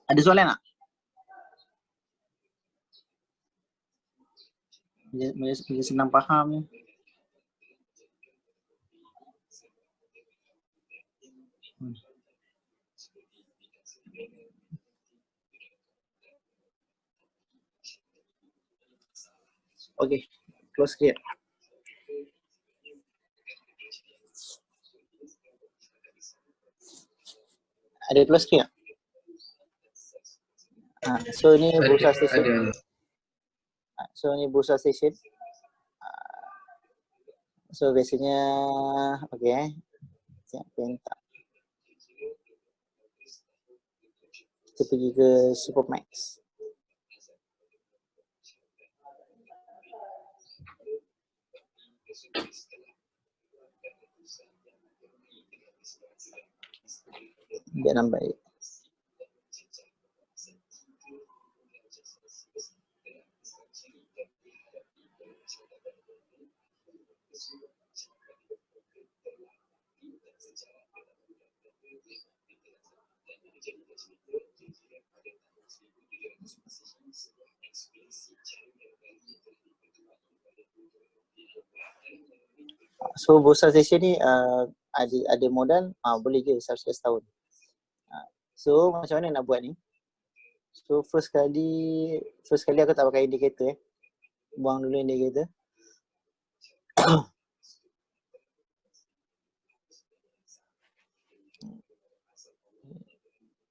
Ada soalan tak? Dia senang faham ni. Okay, close sikit. Ada close sikit tak? So ni Bursa Station. So ni Bursa Station. So biasanya okay siap minta. Kita pergi ke Supermax. Biar nampak. So Bursa Station ni ada modal boleh je subscribe setahun. So macam mana nak buat ni? So first kali aku tak pakai indikator Buang dulu indikator.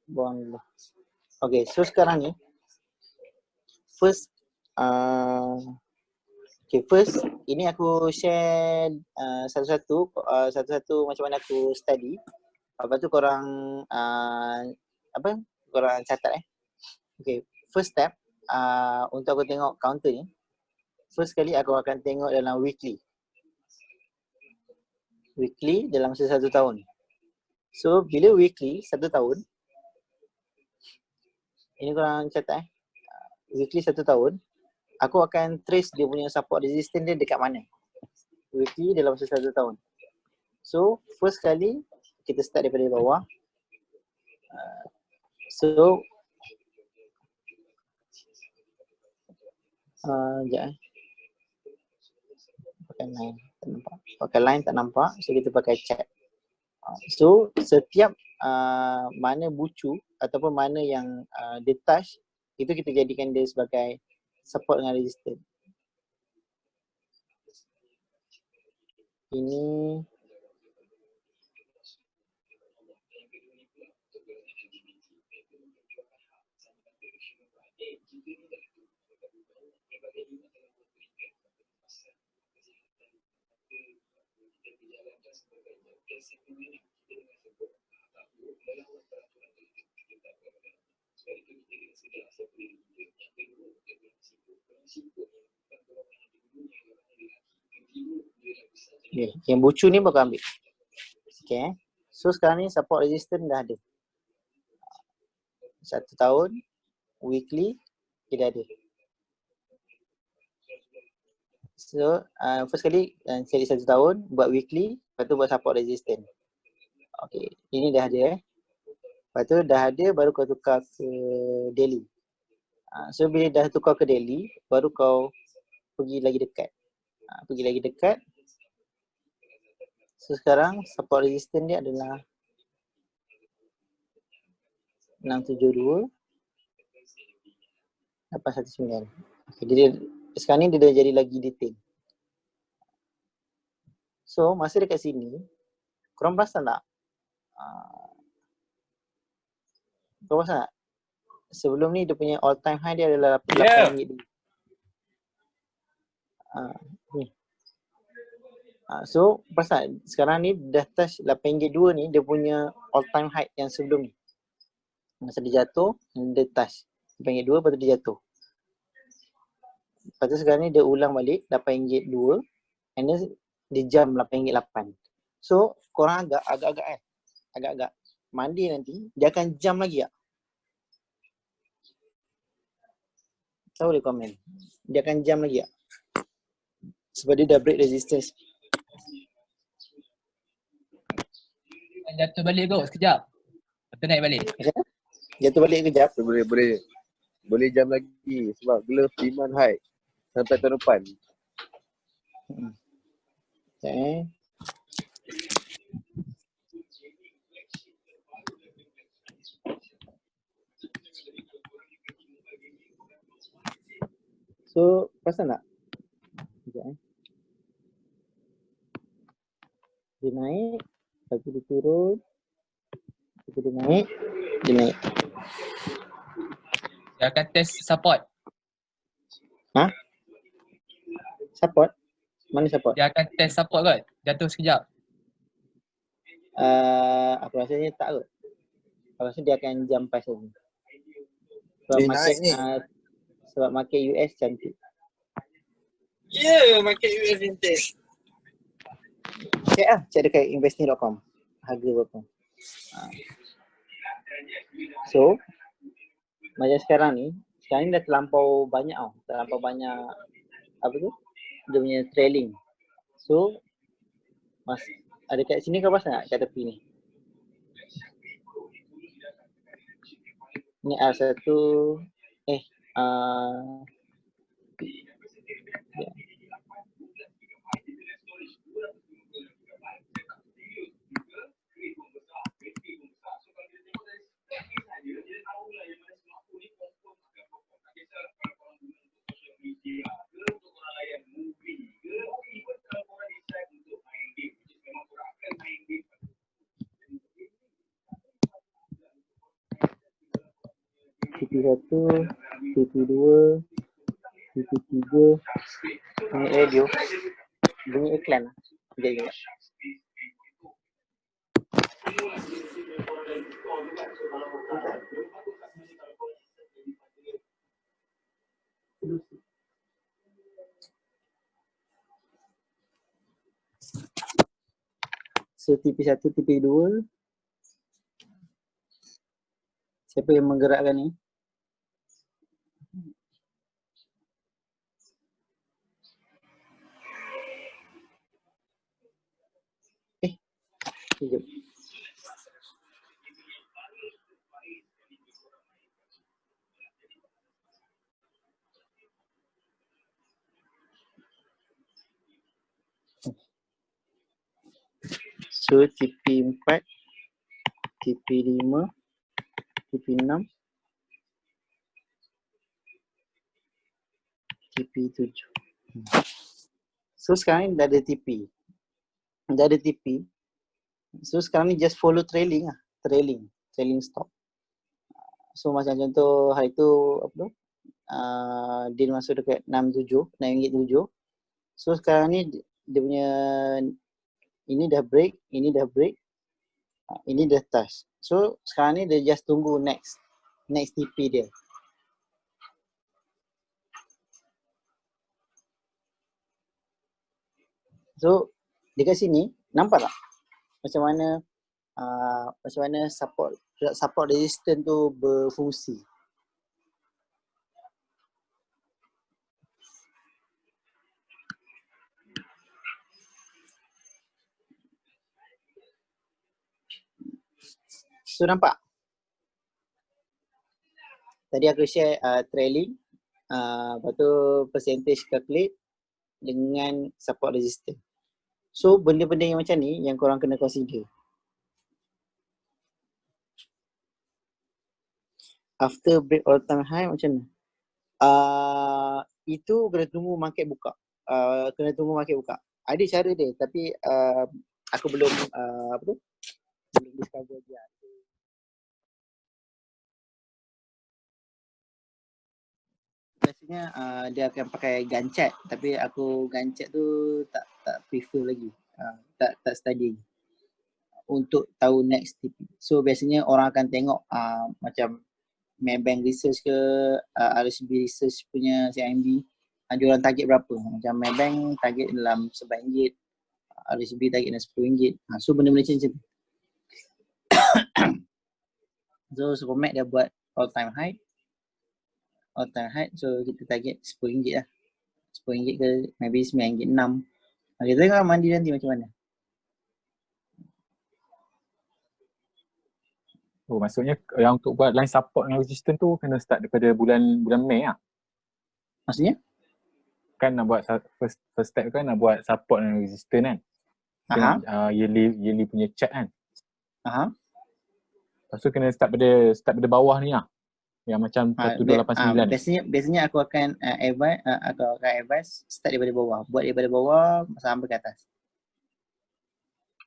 Buang dulu. Okay, so sekarang ni first ini aku share satu-satu macam mana aku study. Lepas tu korang korang catat Okay, first step untuk aku tengok counter ni. First kali aku akan tengok dalam weekly dalam masa 1 tahun. So bila weekly 1 tahun, ini korang catat weekly 1 tahun, aku akan trace dia punya support resistance dia dekat mana. Weekly dalam masa 1 tahun. So first kali kita start daripada bawah. Sekejap pakai line tak nampak, so kita pakai chart. So setiap mana bucu ataupun mana yang dia touch, itu kita jadikan dia sebagai support dengan resistance. Ini yang bucu ni baru ambil. Okay. So sekarang ni support resistance dah ada. 1 tahun, weekly, kita ada. So first kali cari 1 tahun, buat weekly, lepas tu buat support resistance. Okay, ini dah ada Lepas tu dah ada, baru kau tukar ke daily. So bila dah tukar ke daily, baru kau pergi lagi dekat. So sekarang support resistance dia adalah 672 819. Okay, sekarang ni dia dah jadi lagi detail. So masa dekat sini, korang perasan tak? Korang perasan tak? Sebelum ni dia punya all time high dia adalah RM8 dulu. Ni. So perasan sekarang ni dah touch RM8.2 ni, dia punya all time high yang sebelum ni. Masa dia jatuh, dia touch RM8.2, lepas tu dia jatuh. Lepas tu sekarang ni dia ulang balik RM8.2 and then dia jump RM8.8. So korang agak-agak mandi nanti dia akan jump lagi tak? Tahu boleh komen. Dia akan jump lagi tak? Sebab dia dah break resistance. Jatuh balik kot sekejap. Lepas tu naik balik. Jatuh balik kejap. Boleh jam lagi sebab glove demand high sampai tahun depan. Okay. So, perasan tak? Sekejap Dia naik, lepas tu dia turun, lepas tu dia naik, dia naik. Dia akan test support. Ha? Support? Mana support? Dia akan test support kot. Jatuh sekejap. Aku rasanya tak kot. Aku rasa dia akan jump pass lagi. Sebab Dia market, naik ni. sebab market US cantik. Ya, market US vintage. Check dekat investing.com. Harga berapa. So, macam sekarang ni dah terlampau banyak tau. Terlampau banyak, apa tu? Dia punya trailing. So, ada kat sini kau perasan tak kat tepi ni? Ni R1 ya. TP1, TP2, TP3, ni radio, bunyi iklan. Sekejap juga. So TP1, TP2, siapa yang menggerakkan ni? Sekejap. So TP4, TP5, TP6, TP7. So sekarang ni dah ada TP. Dah ada TP. So sekarang ni just follow trailing lah. Trailing stop. So macam contoh hari tu apa tu? Dia masuk dekat 67, RM6.7. So sekarang ni dia punya ini dah break, ini dah break. Ini dah touch. So sekarang ni dia just tunggu next TP dia. So dekat sini nampak tak macam mana support resistance tu berfungsi. So nampak? Tadi aku share trailing, lepas tu percentage calculate dengan support resistance. So benda-benda yang macam ni yang korang kena consider. After break all time high macam mana? Itu kena tunggu market buka. Ada cara dia tapi aku belum belum discover dia. Biasanya dia akan pakai gancet tapi aku gancet tu tak prefer lagi. Tak study untuk tahu next TP. So biasanya orang akan tengok macam Maybank Research ke RSB Research punya CIMB, dia orang target berapa. Macam Maybank target dalam RM9, RSB target dalam RM10. So benda-benda macam tu. So Supermax dia buat all time high, so kita target RM10 lah. RM10 ke maybe RM9.6. Kita tengok mandi nanti macam mana. Oh, maksudnya yang untuk buat line support dengan resistance tu kena start daripada bulan Mei lah. Maksudnya? Kan nak buat first step kan nak buat support dengan resistance kan. Kita Aha. nak yearly punya chart kan. Aha. Lepas tu kena start pada bawah ni lah. Yang macam 1289. Biasanya aku akan advise start daripada bawah. Buat daripada bawah sampai ke atas.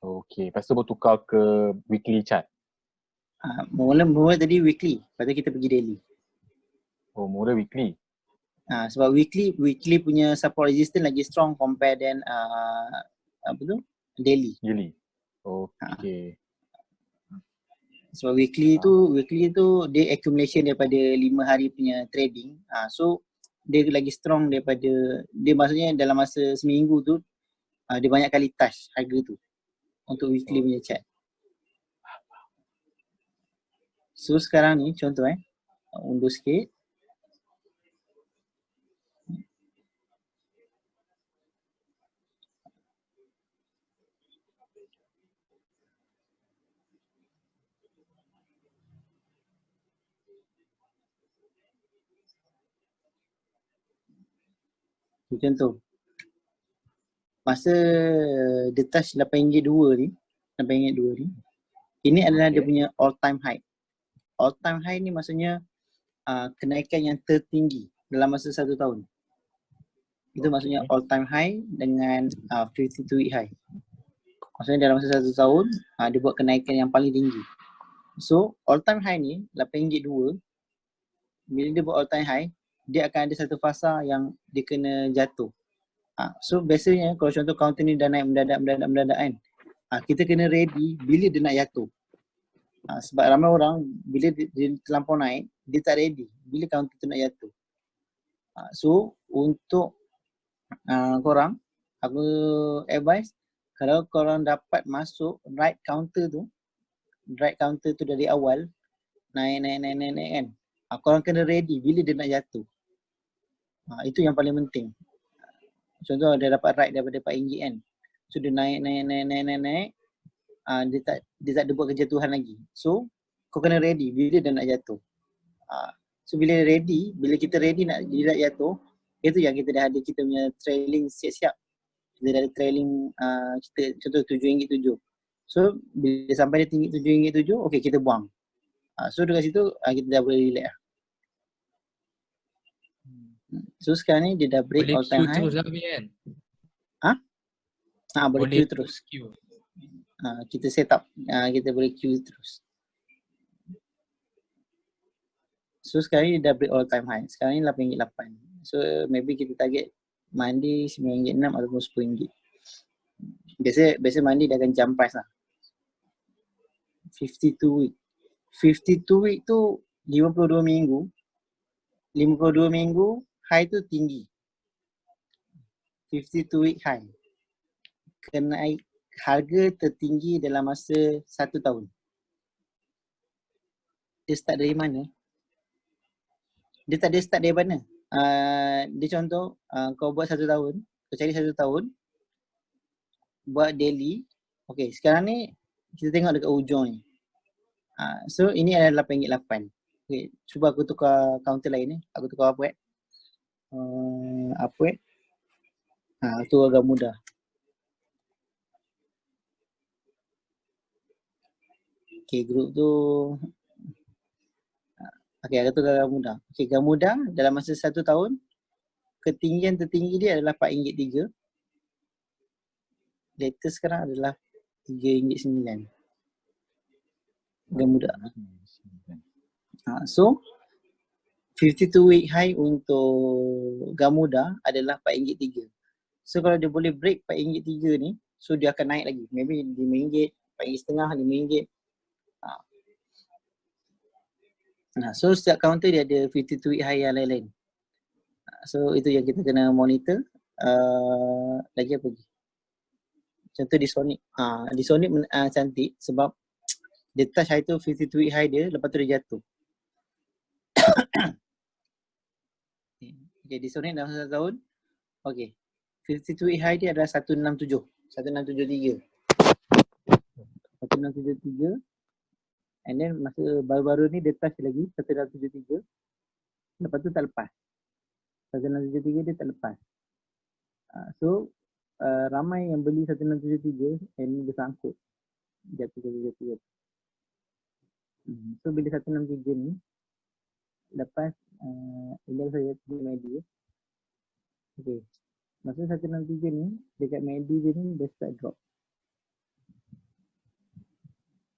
Okay, lepas tu baru tukar ke weekly chart. Mula tadi weekly, lepas tu kita pergi daily. Oh, mula weekly. Sebab weekly punya support resistance lagi strong compare than daily. Yearly. Okay. Sebab weekly tu dia accumulation daripada 5 hari punya trading. So dia lagi strong daripada, dia maksudnya dalam masa seminggu tu dia banyak kali touch harga tu untuk weekly punya chart. So sekarang ni contoh undur sikit. Contoh masa dia touch RM8.2 ni, ini adalah dia punya all time high. All time high ni maksudnya kenaikan yang tertinggi dalam masa 1 tahun. Itu maksudnya all time high dengan 52 week high. Maksudnya dalam masa 1 tahun dia buat kenaikan yang paling tinggi. So all time high ni RM8.2, bila dia buat all time high, dia akan ada satu fasa yang dia kena jatuh. So biasanya kalau contoh counter ni dah naik mendadak kan, kita kena ready bila dia nak jatuh. Sebab ramai orang bila dia terlampau naik, dia tak ready bila counter tu nak jatuh. So untuk korang, aku advise kalau korang dapat masuk right counter tu dari awal naik kan, korang kena ready bila dia nak jatuh. Itu yang paling penting. Contoh dia dapat right daripada RM4 kan, so dia naik, dia tak ada buat kejatuhan lagi. So kau kena ready bila dia nak jatuh. So bila kita ready dia nak jatuh, itu yang kita dah ada kita punya trailing siap-siap. Kita dah ada trailing kita contoh RM7.7. So bila sampai dia tinggi RM7.7, okay kita buang. So dekat situ kita dah boleh relax lah. So sekarang ni dia dah break Boleh all time high. queue terus lah Abi kan? Boleh queue terus. Queue. Kita set up, kita boleh queue terus. So sekarang ni dia dah break all time high. Sekarang ni RM8.8. So maybe kita target mandi RM9.6 ataupun RM10. Biasa mandi dia akan jump price lah. 52 week. 52 week tu 52 minggu. 52 minggu high tu tinggi. 52 week high. Kenaik harga tertinggi dalam masa 1 tahun. Dia start dari mana? Dia tak ada start dari mana. Dia contoh kau buat 1 tahun, kau cari 1 tahun, buat daily. Okay, sekarang ni kita tengok dekat ujung ni. So ini adalah RM8.8. Okay, cuba aku tukar counter lain ni. Aku tukar apa tu agak mudah. Okay, group tu aku tukar Gamuda. Okay, Gamuda dalam masa 1 tahun ketinggian tertinggi dia adalah RM4.3. Latest sekarang adalah RM3.9. Gamuda. So 52 week high untuk Gamuda adalah RM4.3. So kalau dia boleh break RM4.3 ni, so dia akan naik lagi. Maybe RM5, RM4.5, RM5. So setiap counter dia ada 52 week high yang lain-lain. So itu yang kita kena monitor. Lagi apa lagi? Contoh di Sonic. Di Sonic cantik sebab dia touch high tu 52 week high dia, lepas tu dia jatuh. Okay, di Sonic dalam 1 tahun. Okay. 52 week high dia adalah 167. 1673. 1673. And then masa baru-baru ni dia touch lagi 1673. Lepas tu tak lepas. 1673 dia tak lepas. So ramai yang beli 1673 and dia sangkut. Jatuh. So bila 163 ni lepas index saya di MACD. Okay. Masa 163 ni dekat MACD dia ni dia start drop.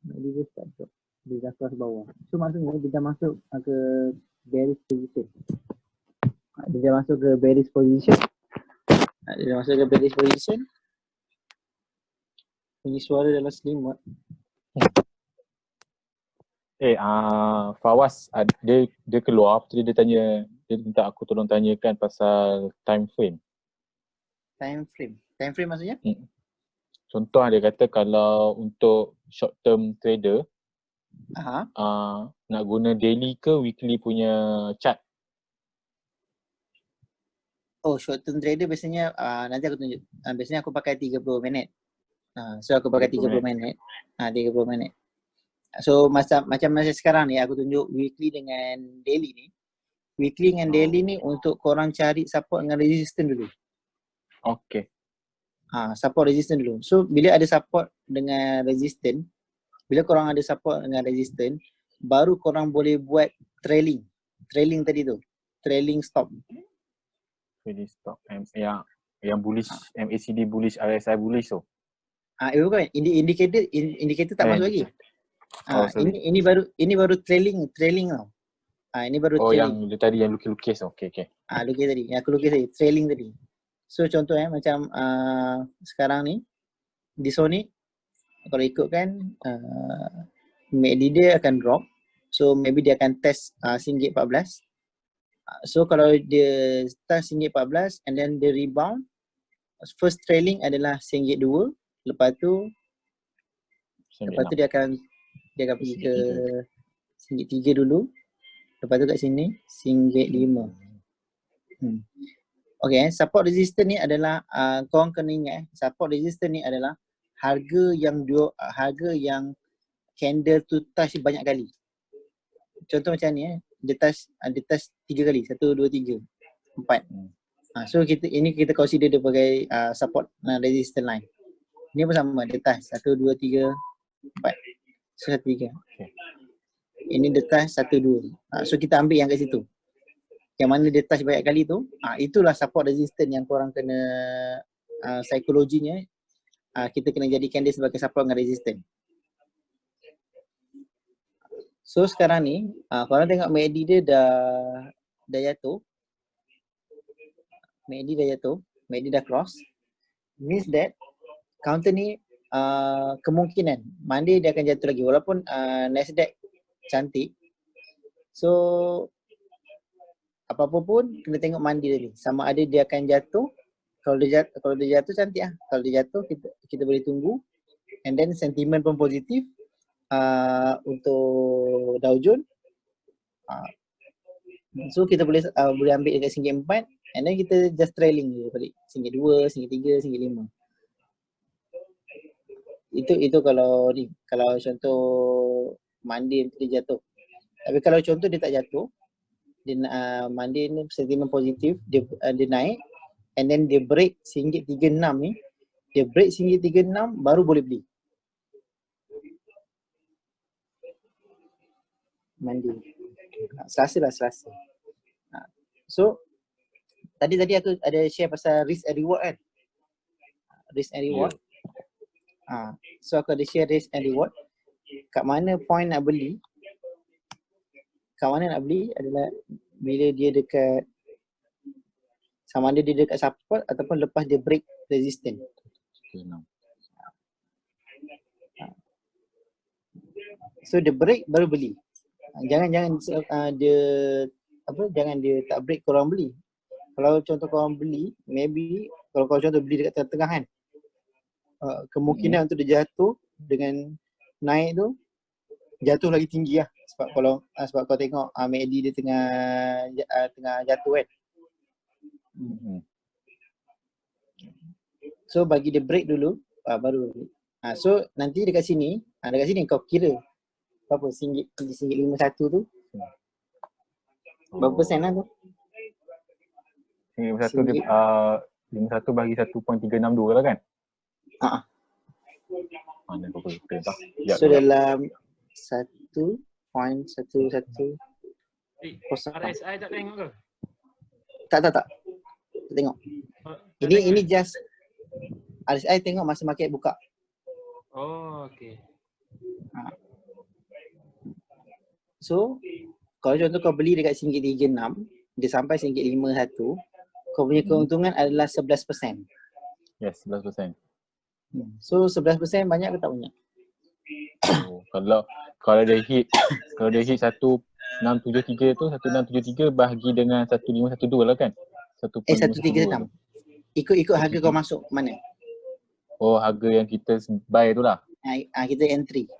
MACD dia start drop. Dia dah cross bawah. So maksudnya dia dah masuk ke bearish position. Dia dah masuk ke bearish position. Bunyi suara dalam selimut. Fawaz dia keluar, lepas tu dia tanya, dia minta aku tolong tanyakan pasal time frame. Time frame maksudnya? Contoh dia kata kalau untuk short term trader nak guna daily ke weekly punya chart? Oh, short term trader biasanya nanti aku tunjuk. Biasanya aku pakai 30 minit. So aku pakai 30 minit. 30 minit. So macam masa sekarang ni aku tunjuk weekly dengan daily ni. Weekly dengan daily ni untuk korang cari support dengan resistance dulu. Okay. Support resistance dulu. So bila ada support dengan resistance, bila korang ada support dengan resistance, baru korang boleh buat trailing. Trailing tadi tu. Trailing stop. Trailing stop. Yang bullish, MACD bullish, RSI bullish tu. Bukan. Indicator tak masuk lagi. Ini baru trailing tau. Ini baru trailing. Yang dia tadi yang lukis-lukis tu. Okay. Lukis tadi. Yang aku lukis tadi, trailing tadi. So contoh macam sekarang ni di Sony kalau ikutkan MACD dia akan drop. So maybe dia akan test RM1.14. So kalau dia test RM1.14 and then dia rebound, first trailing adalah RM1.2. Lepas tu dia akan pergi ke RM1.3 dulu. Lepas tu kat sini RM1.5. Okay, support resistance ni adalah korang kena ingat support resistance ni adalah harga yang candle tu touch banyak kali. Contoh macam ni dia touch 3 kali. 1, 2, 3, 4. So kita consider dia sebagai support resistance line. Ni pun sama, dia touch 1, 2, 3, 4. So 1, 3. Ini dia touch 1, 2. So kita ambil yang kat situ. Yang mana dia touch banyak kali tu, itulah support resistance yang korang kena psikologinya kita kena jadikan dia sebagai support dengan resistance. So sekarang ni korang tengok MACD dia dah jatuh. MACD dah cross. Means that counter ni kemungkinan Monday dia akan jatuh lagi walaupun Nasdaq cantik. So apa-apa pun kena tengok Monday tadi. Sama ada dia akan jatuh. Kalau dia jatuh cantik lah. Kalau dia jatuh kita boleh tunggu. And then sentimen pun positif untuk Dow Jones. So kita boleh ambil dekat RM1.4 and then kita just trailing je balik. RM1.2, RM1.3, RM1.5. Itu kalau contoh Monday dia jatuh. Tapi kalau contoh dia tak jatuh, dia Monday ni sentimen positif, dia naik and then dia break RM1.36 ni, dia break RM1.36 baru boleh beli. Monday. Selasa. So tadi aku ada share pasal risk and reward kan. Risk and reward. So aku ada share risk and reward. Kat mana point nak beli? Kat mana nak beli adalah bila dia dekat, sama ada dia dekat support ataupun lepas dia break resistance. So dia break baru beli. Jangan dia tak break korang beli. Kalau contoh korang beli, maybe kalau contoh beli dekat tengah-tengah kan, kemungkinan untuk dia jatuh dengan naik tu jatuh lagi tinggi lah. Sebab kau tengok MACD dia tengah jatuh kan. So bagi dia break dulu baru. So nanti dekat sini kau kira berapa? RM1.51 tu. Berapa persen lah tu? RM51 dia 51 bagi 1.362 lah kan? Ha. Mana kalkulator tak? Sekejap So dulu. dalam 1.11 RSI tak tengok ke? tak tengok. Oh, tak Ini tengok? just RSI tengok masa market buka. Oh, okey. So kalau contoh kau beli dekat RM1.36, dia sampai RM1.51, kau punya keuntungan adalah 11%. Yes, 11%. So 11% banyak ke tak banyak? Oh, kalau dia hit 1673 tu 1673 bahagi dengan 1512 lah kan? 1.36. Ikut harga kau masuk mana? Oh, harga yang kita buy tu lah. Kita entry.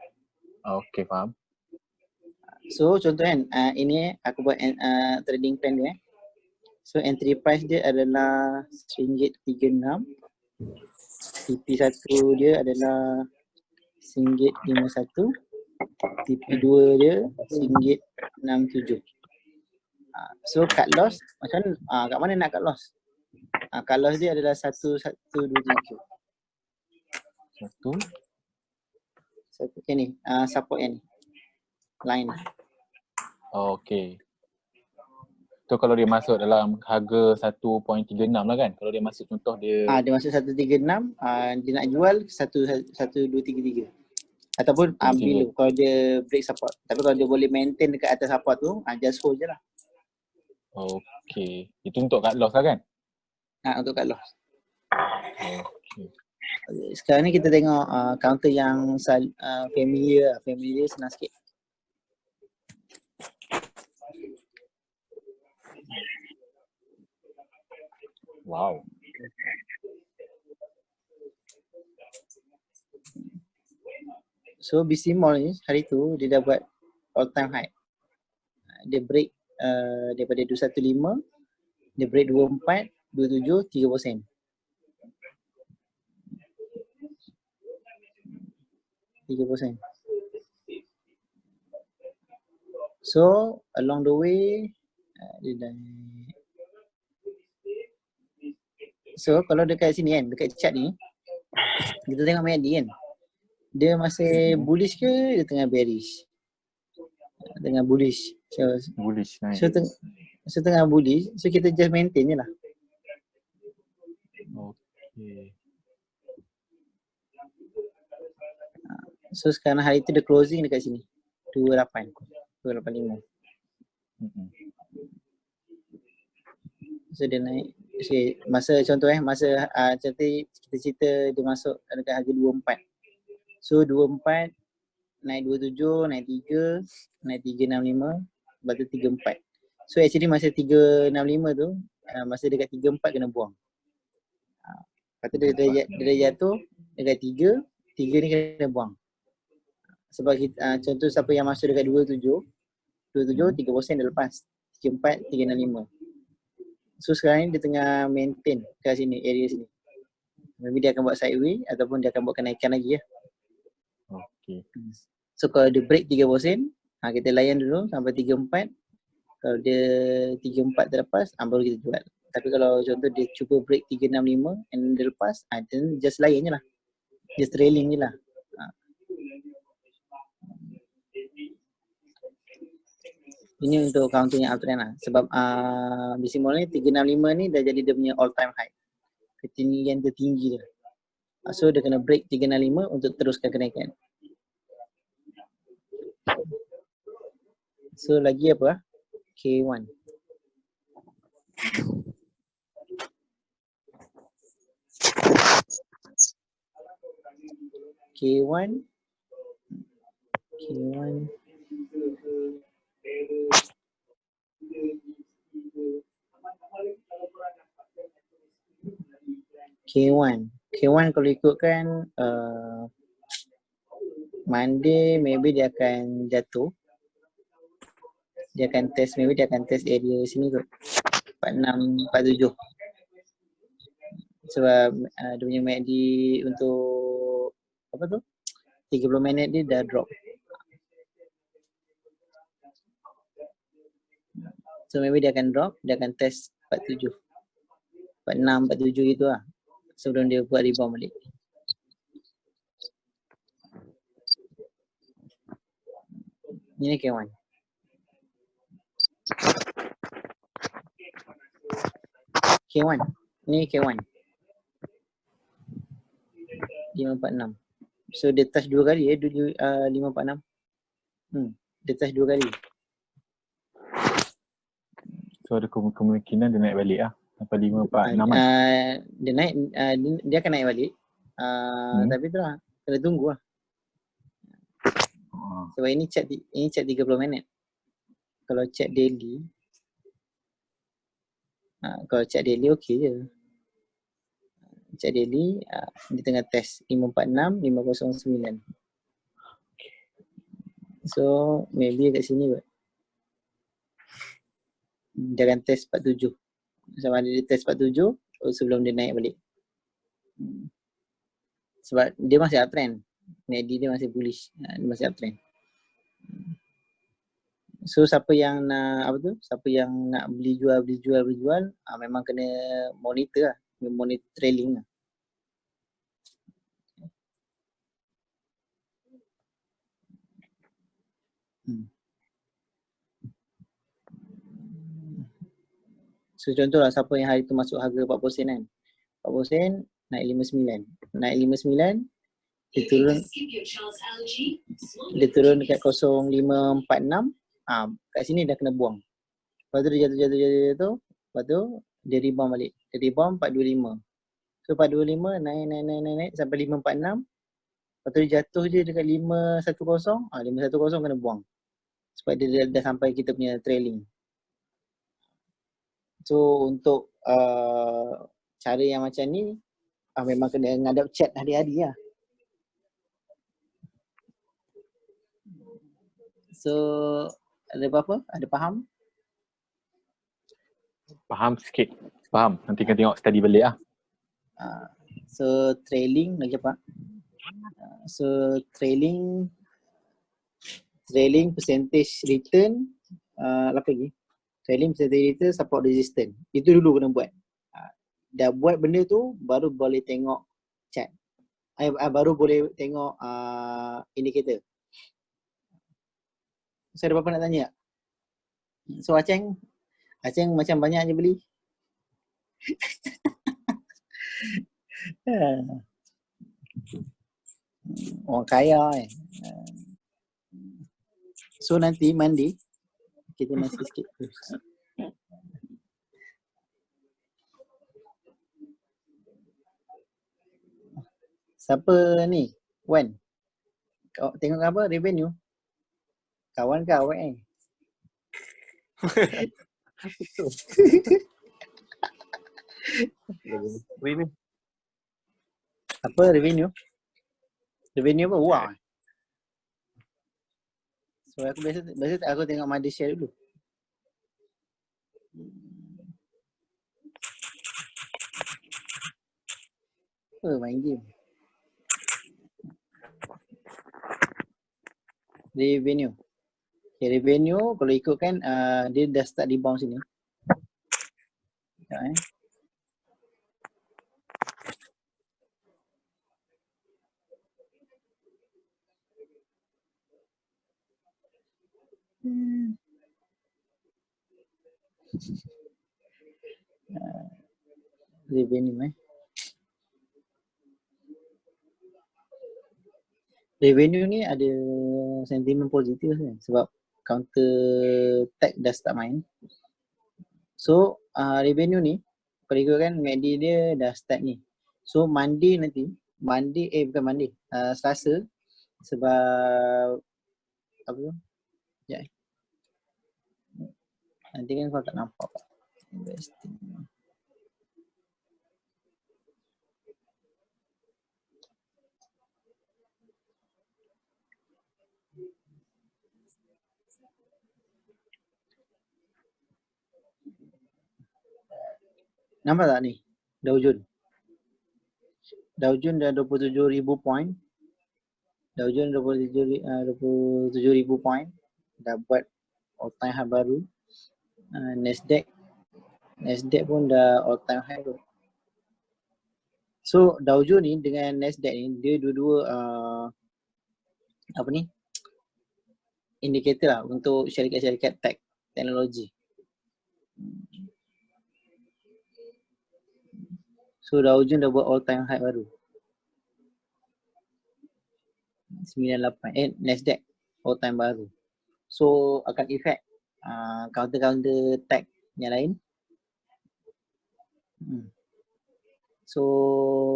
Okay, faham. So contoh kan, ini aku buat trading plan dia. So entry price dia adalah RM1.36. TP1 dia adalah RM1.51. TP2 dia RM1.67. So cut loss macam kat mana nak cut loss? Cut loss dia adalah 1123. Satu ni support yang ni. Line. Okay. So kalau dia masuk dalam harga 1.36 lah kan? Kalau dia masuk contoh dia Dia masuk 136, dia nak jual 1233. Ataupun below kalau dia break support. Tapi kalau dia boleh maintain dekat atas support tu, just hold je lah. Okay. Itu untuk cut loss lah kan? Untuk cut loss. Okay. Sekarang ni kita tengok counter yang familiar. Familiar senang sikit. Wow. So BC Mall ni hari tu dia dah buat all time high. Dia break daripada 215, dia break 24, 27, 3%. 3%. So along the way dia dah. So kalau dekat sini kan, dekat chart ni kita tengok MACD kan. Dia masih bullish ke dia tengah bearish? Tengah bullish. Bullish naik. So tengah bullish, so kita just maintain je lah. Okay. So sekarang hari tu dia closing dekat sini 285. So dia naik. Okay, masa contoh masa contoh kita cerita dia masuk dekat harga 24. So 24 naik 27, naik 3, naik 365, lepas tu 34. So actually masa 365 tu masa dekat 34 kena buang. Lepas tu dia dah jatuh dekat 3 ni kena buang. Sebab kita, contoh siapa yang masuk dekat 27 3% dah lepas. 34, 365. So sekarang ni dia tengah maintain kat sini, area sini. Maybe dia akan buat sideway ataupun dia akan buat kenaikan lagi lah. Okay. So kalau dia break 3%, kita layan dulu sampai 34. Kalau dia 34 terlepas, baru kita jual. Tapi kalau contoh dia cuba break 365 and dia lepas, then just layan je lah. Just trailing je lah. Ini untuk counter yang uptrend lah. Sebab BC Mall ni 365 ni dah jadi dia punya all time high. Ketinggian tertinggi dia. So dia kena break 365 untuk teruskan kenaikan. So lagi apa? K1. K1. K1 kalau ikutkan Monday maybe dia akan jatuh. Dia akan test, maybe dia akan test area sini kot. 46, 47. Sebab dia punya MACD untuk apa tu? 30 minit dia dah drop. So maybe dia akan drop, dia akan test 47. 46, 47 gitu lah. Sebelum dia buat rebound balik. Ini K1. K1. Ini K1. 546. So dia touch 2 kali 546. Dia touch 2 kali. So ada kemungkinan dia naik balik lah. Sampai 546 kan? Dia naik, dia akan naik balik. Tapi tu lah, kena tunggu lah. Sebab ini chat 30 minit. Kalau chat daily, kalau chat daily okey je. Chat daily, dia tengah test 546, 509. So maybe kat sini kot. Dia akan test 47. Sama ada dia test 47 sebelum dia naik balik. Sebab dia masih uptrend. MACD dia masih bullish. Dia masih uptrend. So siapa yang nak siapa yang nak beli jual memang kena monitor lah. Monitor trailing lah. So contohlah siapa yang hari tu masuk harga 40 sen kan. 40 sen naik 59. Naik 59 dia turun dekat 0546. Kat sini dah kena buang. Lepas tu dia jatuh. Lepas tu dia rebound balik. Dia rebound 425. So 425 naik sampai 546. Lepas tu dia jatuh je dekat 510. 510 kena buang. Sebab dia dah sampai kita punya trailing. So untuk cara yang macam ni memang kena ngadap chat hari-hari lah. So ada apa-apa? Ada faham? Faham sikit. Faham. Nanti kena tengok study balik lah. So trailing lagi apa? So trailing percentage return apa lagi? Trailing percentage return support resistance. Itu dulu kena buat. Dah buat benda tu baru boleh tengok chart. Baru boleh tengok indicator. So ada apa-apa nak tanya tak? So Aceng macam banyak je beli. Orang kaya kan. So nanti mandi kita masih sikit. Siapa ni? Wan. Kau tengok apa? Revenue. Kawan kau kan? Ini. Apa revenue? Revenue apa? Wah. So aku biasa aku tengok Mother Share dulu. Main game. Revenue. Okay, revenue kalau ikutkan dia dah start rebound sini. Sekejap revenue revenue ni ada sentimen positif kan sebab counter tag dah start main. So revenue ni kalau ikutkan MACD dia dah start ni. So Selasa sebab apa tu? Ya. Nanti kan kau tak nampak pak. Investing. Nampak tak ni? Dow Jones. Dow Jones dah 27,000 point. Dow Jones 27,000 point. Dah buat all time high baru. Nasdaq pun dah all time high tu. So Dow Jones ni dengan Nasdaq ni dia dua-dua indikator lah untuk syarikat-syarikat teknologi. So Dow Jones dah buat all time high baru. 98. Nasdaq all time baru. So akan efek counter tech yang lain. So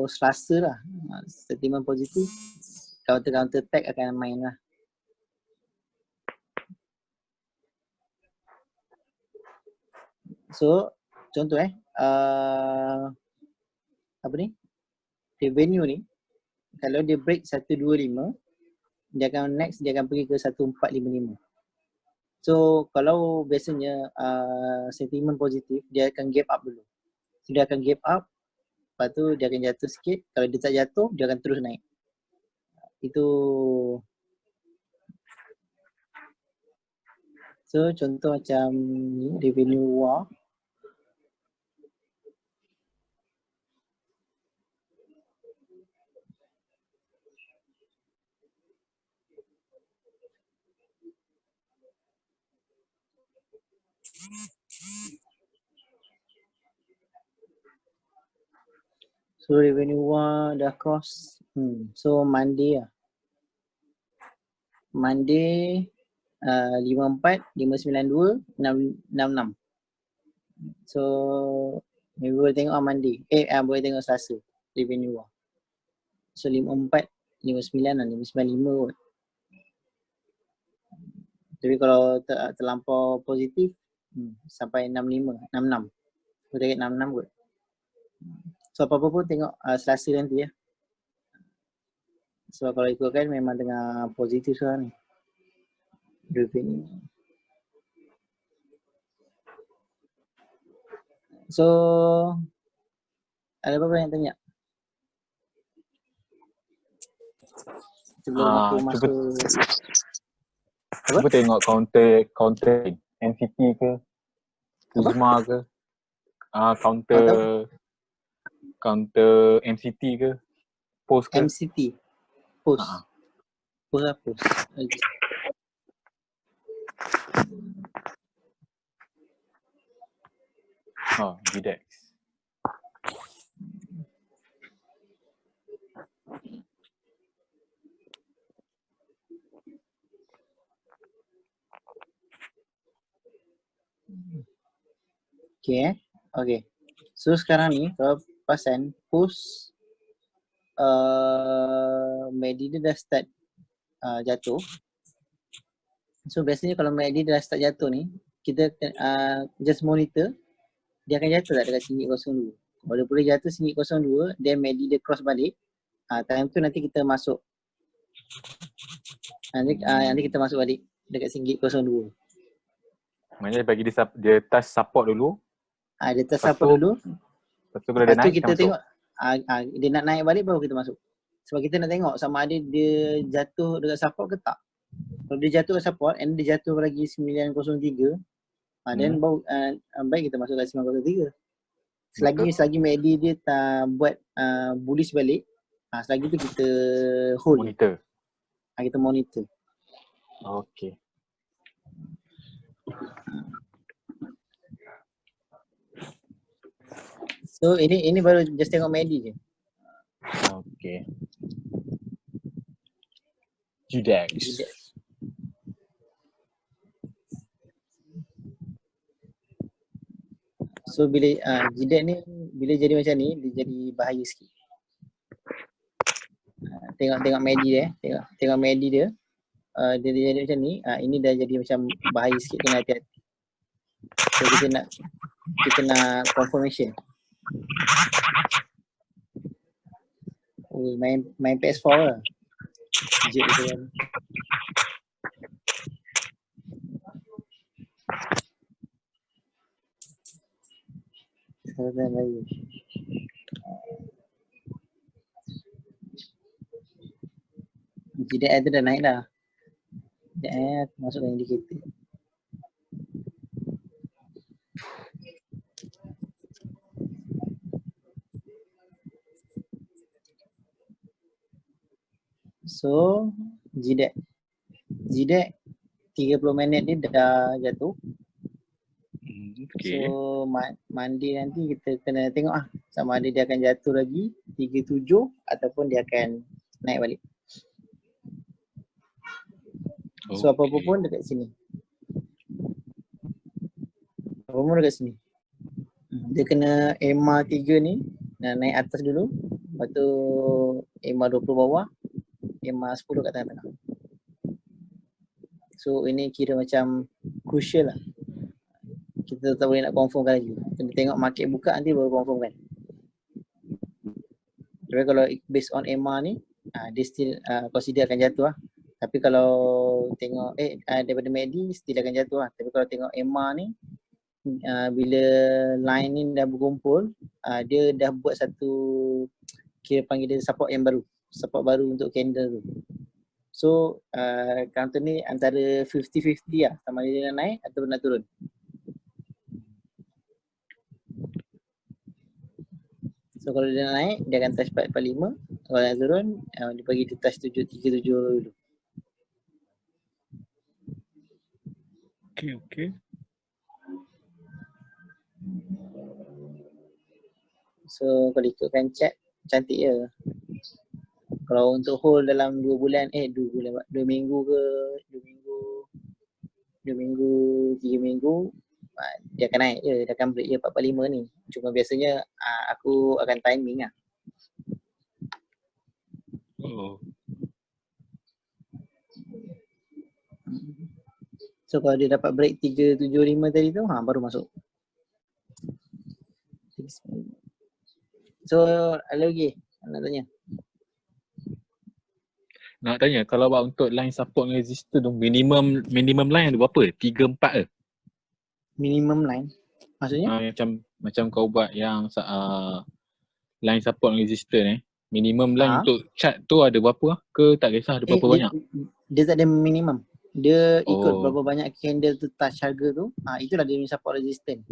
Selasa lah sentimen positif, counter tech akan main lah. So contoh revenue ni kalau dia break 125, dia akan pergi ke 1455. So kalau biasanya sentimen positif, dia akan gap up dulu. So, dia akan gap up, lepas tu dia akan jatuh sikit. Kalau dia tak jatuh, dia akan terus naik. Itu. So contoh macam ni, revenue war. So revenue war dah cross. So Monday lah. Monday 54, 592, 666. So maybe boleh tengok Monday. Boleh tengok Selasa revenue war. So 54, 59 dan 595 kot. Tapi kalau terlampau positif sampai 65, 66. Boleh target 66 kot. So apa-apa pun tengok Selasa nanti ya. Sebab kalau ikutkan memang tengah positif sekarang ni. Revenue. So ada apa-apa yang tanya? Sebelum aku masuk. Cuba tengok counter NCT ke, Uzma ke, counter MCT ke, post ke? MCT. Post. Post lah post. GDEX. Okay. So sekarang ni kalau perasan post MACD dia dah start jatuh. So biasanya kalau MACD dah start jatuh ni, kita just monitor dia akan jatuh tak dekat RM1.02. Kalau dia boleh jatuh RM1.02, then MACD dia cross balik, time tu nanti kita masuk. Nanti kita masuk balik dekat RM1.02. Maknanya bagi dia touch support dulu. Dia touch support dulu. Lepas tu kalau dia naik kita tengok dia nak naik balik baru kita masuk. Sebab kita nak tengok sama ada dia jatuh dekat support ke tak. Kalau dia jatuh dekat support and dia jatuh lagi 903, then baru baik kita masuk kat 903. Selagi MACD dia tak buat bullish balik, selagi tu kita hold. Monitor. Kita monitor. Okay. So ini baru just tengok MACD je. Okay. GDEX. So bila GDEX ni bila jadi macam ni, dia jadi bahaya sikit. Tengok MACD dia, tengok MACD dia. Dia jadi macam ni, ini dah jadi macam bahaya sikit, kena hati-hati. So kita nak confirmation. Main PS4 lah. Jek gitu kan. Sekarang lagi. GDX tu dah naik dah. GDX masuk ke indikator. So Zidek 30 minit dia dah jatuh. Okay. So mandi nanti kita kena tengok sama ada dia akan jatuh lagi 37 ataupun dia akan naik balik. So apa-apa pun dekat sini. Apa-apa pun dekat sini. Dia kena EMA 3 ni naik atas dulu. Lepas tu EMA 20 bawah. EMA 10 kat tengah-tengah. So ini kira macam crucial lah. Kita tak boleh nak confirmkan lagi. Kena tengok market buka nanti baru confirmkan. Tapi kalau based on EMA ni, dia still consider akan jatuh lah. Tapi kalau tengok daripada MACD still akan jatuh lah. Tapi kalau tengok EMA ni, bila line ni dah berkumpul, dia dah buat satu kira panggil dia support yang baru. Support baru untuk candle tu. So counter ni antara 50-50 lah. Sama ada dia nak naik ataupun nak turun. So kalau dia nak naik, dia akan touch 445. Kalau nak turun, dia bagi dia touch 737 dulu. Okay. So kalau ikutkan chart, cantik je. Kalau untuk hold dalam 2 minggu ke 3 minggu, dia akan naik je, dia akan break je 445 ni. Cuma biasanya aku akan timing lah. So kalau dia dapat break 375 tadi tu, baru masuk. So ada lagi nak tanya? Nak tanya, kalau buat untuk line support dan resistance tu, minimum line ada berapa? 3-4 ke? Minimum line? Maksudnya? Macam kau buat yang line support dan resistance minimum line untuk chart tu ada berapa? Ke tak kisah ada berapa banyak? Dia tak ada minimum. Dia ikut berapa banyak candle tu touch harga tu. Itulah dia punya support resistance.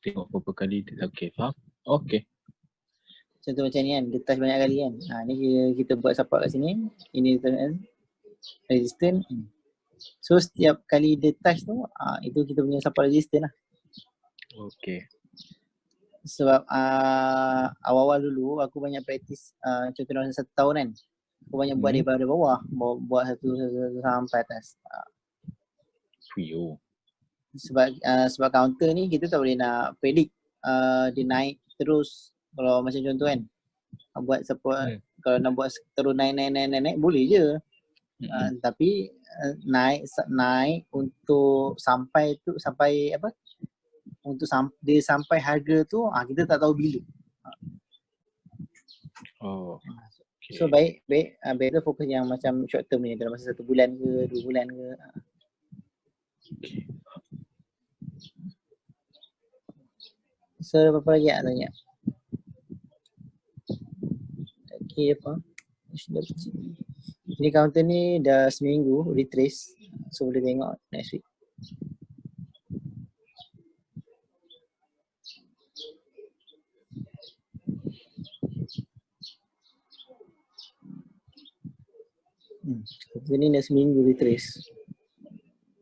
Tengok berapa kali dia. Okay, faham? Okay. Contoh macam ni kan, dia touch banyak kali kan. Ni kita buat support kat sini. Ini resistance. So setiap kali dia touch tu, itu kita punya support resistance lah. Okay. Sebab awal-awal dulu aku banyak praktis contoh dalam 1 tahun kan. Aku banyak buat daripada bawah, buat satu sampai atas. Sebab counter ni kita tak boleh nak predict dia naik terus. Kalau macam contoh kan, buat support, kalau nak buat terus naik boleh je. Tapi naik untuk sampai apa? Untuk dia sampai harga tu kita tak tahu bila. Okay. So better fokus yang macam short term ni, dalam masa 1 bulan ke 2 bulan ke. So apa lagi nak tanya? Okay apa? Ini counter ni dah seminggu retrace. So boleh tengok next week. Ni dah seminggu retrace.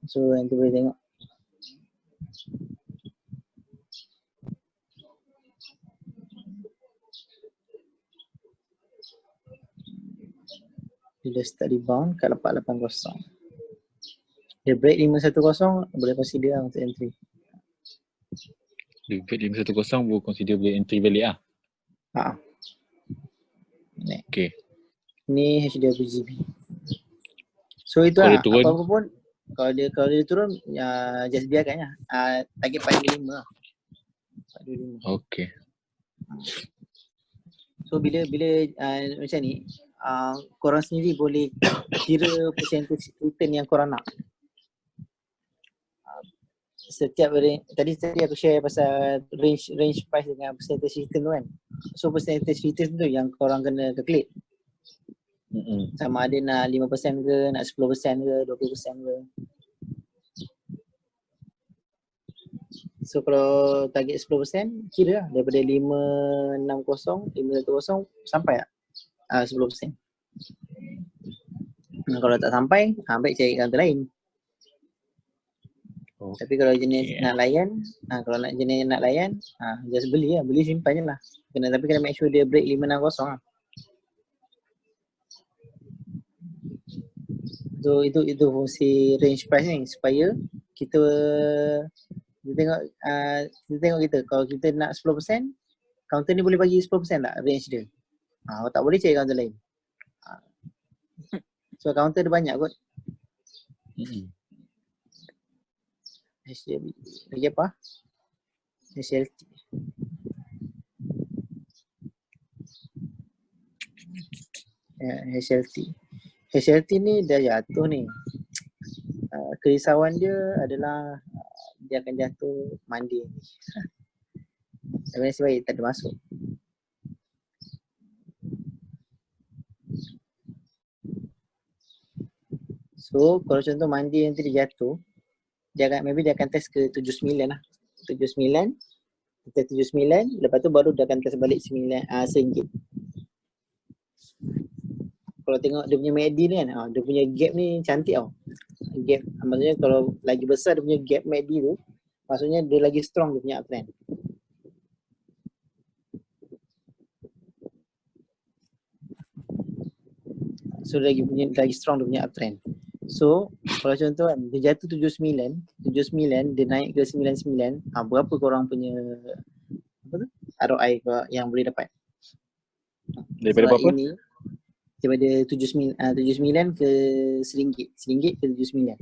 So yang tu boleh tengok. Dia start rebound kat 480. Dia break 510, boleh consider lah untuk entry. Dia break 510 boleh consider boleh entry balik lah. Okay. Ni HDFGB. So itu lah, apa-apa pun kalau dia turun just biarkan lah. Target 425 lah. 425. Okay. So bila macam ni, korang sendiri boleh kira percentage return yang korang nak. Setiap tadi aku share pasal range price dengan percentage return tu kan. So percentage return tu yang korang kena calculate. Sama ada nak 5% ke, nak 10% ke, 20% ke. So kalau target 10%, kira lah daripada 560, 510 sampai tak 10%. Kalau tak sampai, baik cari counter lain. Oh. Tapi kalau jenis Yeah. nak layan, kalau nak jenis nak layan, just beli lah, beli simpan je lah. Tapi kena make sure dia break 560 lah. So itu fungsi range price ni supaya kita tengok kita kalau kita nak 10%, counter ni boleh bagi 10% tak range dia. Kalau tak boleh cari counter lain. So counter dia banyak kot. HLT. Lagi apa? HLT. HLT ni dah jatuh ni. Kerisauan dia adalah dia akan jatuh Monday ni. Tapi nasib baik tak ada masuk. So kalau contoh Monday nanti dia jatuh, maybe dia akan test ke 79 lah. 79, kita 79, lepas tu baru dia akan test balik RM9. Kalau tengok dia punya MACD ni kan, dia punya gap ni cantik tau. Gap, maksudnya kalau lagi besar dia punya gap MACD tu, maksudnya dia lagi strong dia punya uptrend. So lagi strong dia punya uptrend. So kalau contoh kan, dia jatuh 79, dia naik ke 99, berapa korang punya ROI yang boleh dapat? Daripada berapa? Ini daripada 79 ke RM1 ke 79.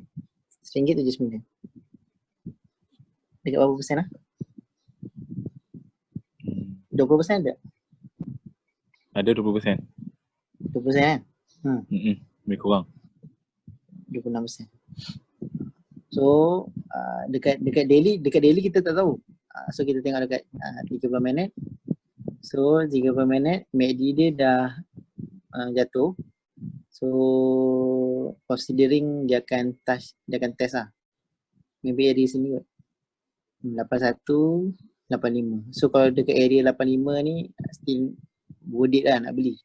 RM1 79. Dekat berapa persen lah? 20% ada? Ada 20%. 20% kan? Lebih kurang. 26%. So dekat daily kita tak tahu. So kita tengok dekat 30 minit. So 30 minit MACD dia dah jatuh. So considering dia akan test lah. Maybe area sini kot. 81, 85. So kalau dekat area 85 ni still worth it lah nak beli.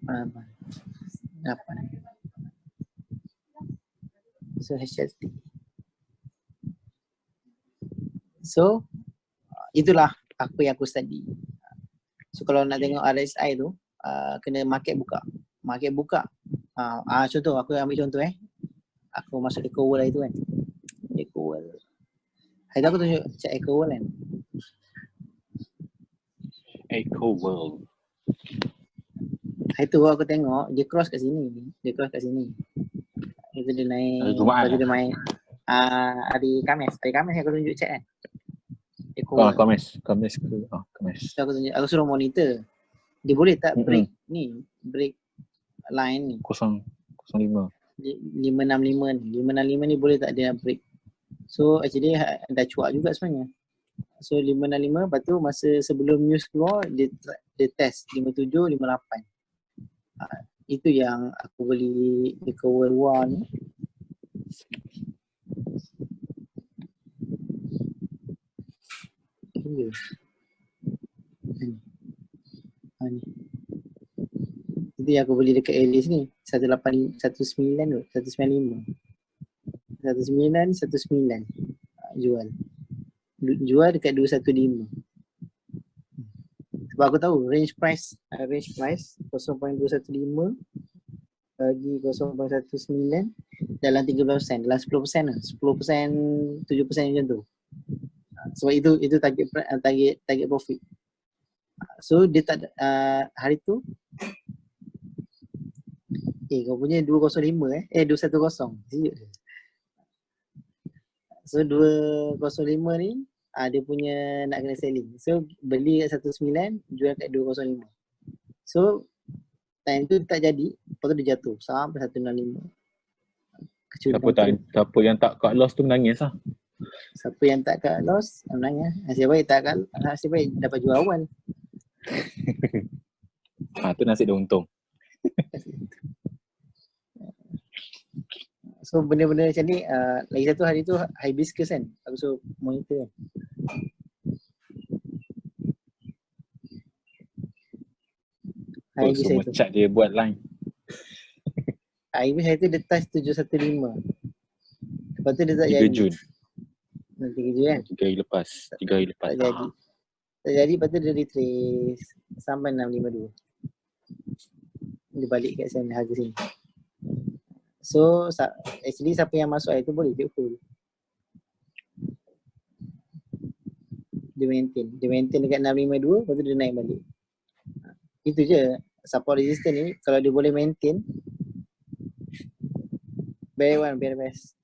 Apa? So HLT. So itulah apa yang aku study. So kalau nak tengok RSI tu kena market buka. Contoh aku ambil contoh aku masuk Eco World hari tu kan. Eco World. Hari tu aku tunjuk cek Eco World kan. Eco World. Hari tu aku tengok dia cross kat sini. Lepas tu dia naik. Lepas tu dia main hari Khamis. Hari Khamis aku tunjuk cek kan. Eco World. Khamis ke? Khamis. So aku suruh monitor. Dia boleh tak break break line ni 005. 565 ni boleh tak dia break. So actually dah cuak juga sebenarnya. So 565, lepas tu masa sebelum news keluar dia test 57, 58. Itu yang aku beli Eco World War ni. Ni. Itu yang aku beli dekat area sini 19 tu, 195. 19 jual dekat 215. Sebab aku tahu range price 0.215 bagi 0.19 dalam 13%, dalam 10% lah. 10%, 7% macam tu. Sebab itu target profit. So dia tak hari tu kau punya 205 210. So 205 ni dia punya nak kena selling. So beli kat 19, jual kat 205. So time tu tak jadi, lepas tu dia jatuh sampai 165. Siapa yang tak cut loss tu menangis lah. Siapa yang tak cut loss menangis. Nasib baik dapat jual awal. Tu nasib dia untung. So benda-benda macam ni, lagi satu hari tu hibiscus kan, aku suruh monitor kan. IB saya semua tu. chat dia buat line. IB saya tu dia touch 715. Lepas tu dia tak 3 jadi. Jun. Nanti kerja kan? 3 hari lepas. 3 hari lepas. Tak jadi. Tak jadi, lepas tu dia retrace sampai 652. Dia balik kat sana, harga sini. So, actually siapa yang masuk air tu boleh dia full. Dia maintain dekat 652, lepas tu dia naik balik. Itu je. Support resistance ni, kalau dia boleh maintain, very best.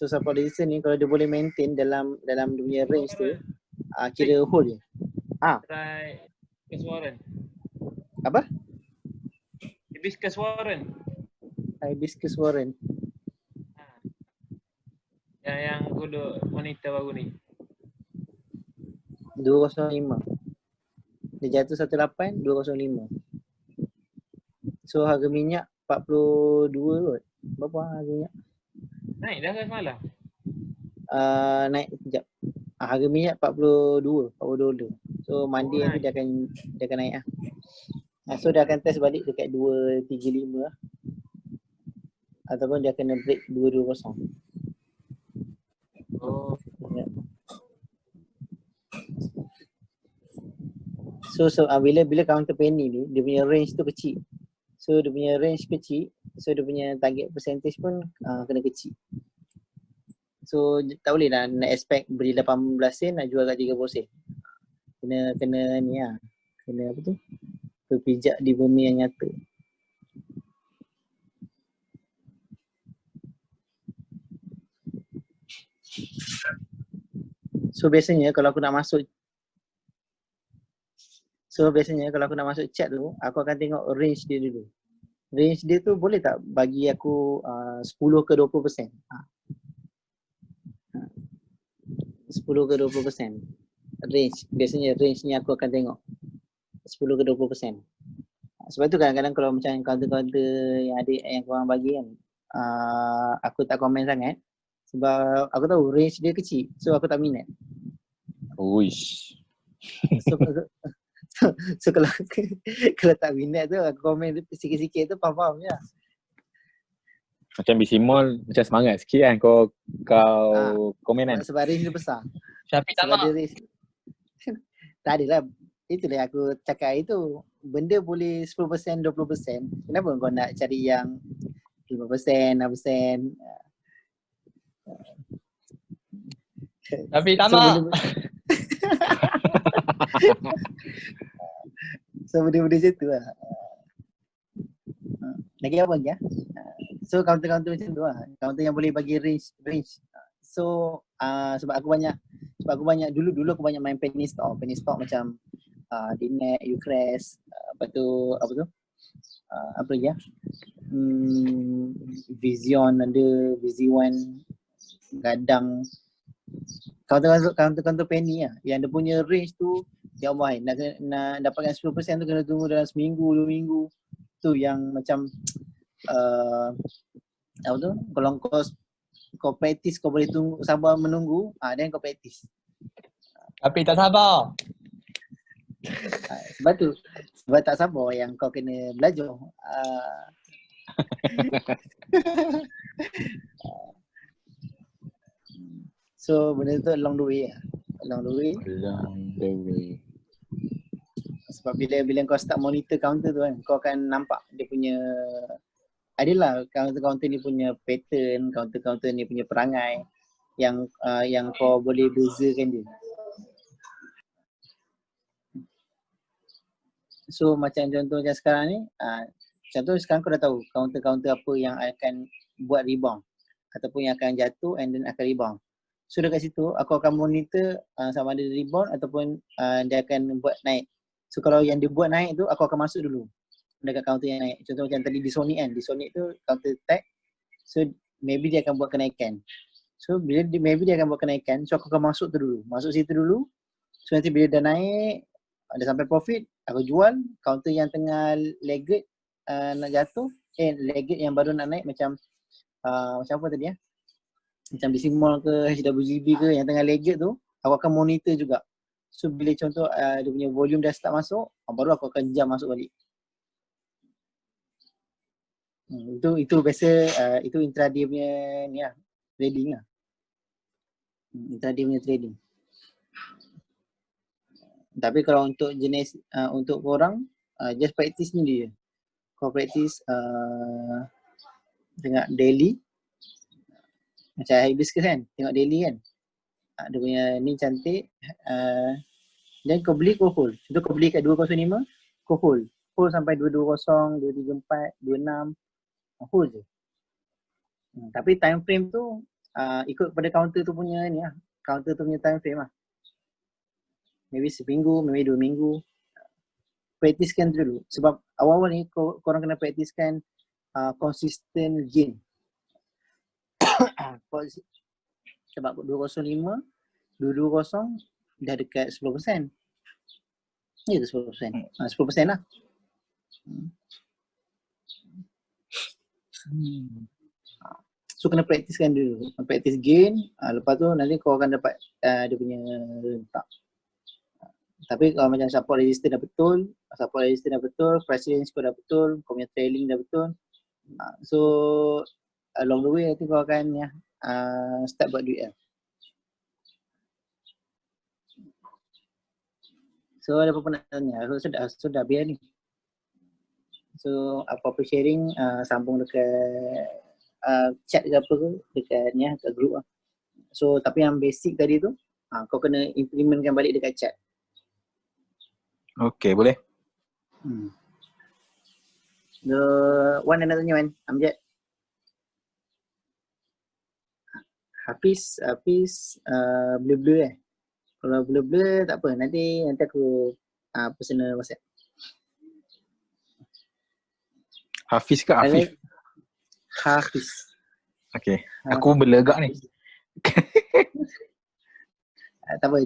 So support resistance ni kalau dia boleh maintain dalam dia punya range tu, kira hold je. Try Hibiscus Warren. Apa? Hibiscus Warren. Hibiscus Warren. Yang aku duk monitor baru ni. 205. Dia jatuh 18, 205. So harga minyak 42 kot. Berapa harga minyak? Naik dah ke semalam? Naik sekejap. Harga minyak 42 dolar. So Monday nanti dia akan naik lah. So dia akan test balik dekat 235 lah. Ataupun dia kena break 220. Oh. So bila counter penny ni, dia punya range tu kecil. So dia punya range kecil, so dia punya target percentage pun kena kecil. So tak boleh lah nak expect beli 18 sen nak jual kat 30 sen. Kena ni lah. Kena apa tu? Berpijak di bumi yang nyata. So biasanya kalau aku nak masuk chat tu, aku akan tengok range dia dulu. Range dia tu boleh tak bagi aku 10 ke 20%? 10 ke 20%. Range. Biasanya range ni aku akan tengok 10 ke 20%. Sebab tu kadang-kadang kalau macam counter-counter yang korang bagi kan, aku tak komen sangat. Sebab aku tahu range dia kecil. So aku tak minat. Uish. So kalau tak minat tu aku komen sikit-sikit tu faham je. Macam BC Mall macam semangat sikit kan kau komen kan. Sebab range dia besar. Syafiq tak Sebab mak. dia range tak adalah. Itulah aku cakap itu. Benda boleh 10%, 20%. Kenapa kau nak cari yang 5%, 6%? Syafiq tak So, mak. So benda-benda macam tu lah. Lagi apa lagi lah? So counter-counter macam tu lah. Counter yang boleh bagi range. So sebab aku banyak dulu aku banyak main penny stock macam Dnet, Ucrest, apa tu apa lagi lah? Vision ada, VZ1, Gadang. Counter penny lah. Yang dia punya range tu, ya Allah, nak dapatkan 10% tu kena tunggu dalam seminggu, 2 minggu. Tu yang macam apa tu? Kalau kau practice, kau boleh tunggu, sabar menunggu, then kau practice. Tapi tak sabar. Sebab tak sabar yang kau kena belajar. So benda tu along the way lah. Along the way. Sebab bila kau start monitor counter tu kan, kau akan nampak dia punya, adalah counter ni punya pattern, counter ni punya perangai yang kau boleh bezakan dia. So macam contoh macam sekarang ni, contoh sekarang kau dah tahu counter apa yang akan buat rebound ataupun yang akan jatuh and then akan rebound. So dekat situ aku akan monitor sama ada rebound ataupun dia akan buat naik. So kalau yang dia buat naik tu aku akan masuk dulu dekat counter yang naik. Contoh macam tadi di Sonic kan, di Sonic tu counter tag. So maybe dia akan buat kenaikan. So bila maybe dia akan buat kenaikan, so aku akan masuk tu dulu. Masuk situ dulu. So nanti bila dah naik, dah sampai profit, aku jual. Counter yang tengah lagged nak jatuh, lagged yang baru nak naik macam apa tadi ya? Macam BC Mall ke HWGB ke yang tengah lagged tu, aku akan monitor juga. So bila contoh dia punya volume dah start masuk, baru aku akan jam masuk balik. Itu biasa itu intraday punya ni lah, trading lah. Intraday punya trading. Tapi kalau untuk jenis untuk korang just practice ni dia. Kau practice tengok daily macam hibiscus kan, tengok daily kan. Dia punya ni cantik. Dan kau beli, kau hold. Contoh kau beli kat 205, kau hold. Hold sampai 220, 234, 26. Hold je. Tapi time frame tu ikut pada counter tu punya ni lah. Counter tu punya time frame lah. Maybe seminggu, maybe 2 minggu. Praktiskan dulu. Sebab awal-awal ni korang kena praktiskan consistent gain. Sebab 205, 220 dah dekat 10%. Ya tu 10%. 10% lah. So kena praktiskan dulu. Praktis gain, lepas tu nanti kau akan dapat dia punya rentak. Tapi kalau macam support resistance dah betul, price range kau dah betul, kau punya trailing dah betul. So along the way nanti kau akan start buat duit lah. So ada apa-apa nak tanya? Sudah biar ni. So apa-apa sharing sambung dekat chat ke apa ke dekat ni kat group lah. So tapi yang basic tadi tu kau kena implementkan balik dekat chat. Okay, boleh. Wan nak tanya Wan, Amjad. Hafiz blur-blur Kalau blur-blur tak apa, nanti aku personal WhatsApp. Hafiz ke Afif? Hafiz. Okay, aku berlegak ni. Tak apa,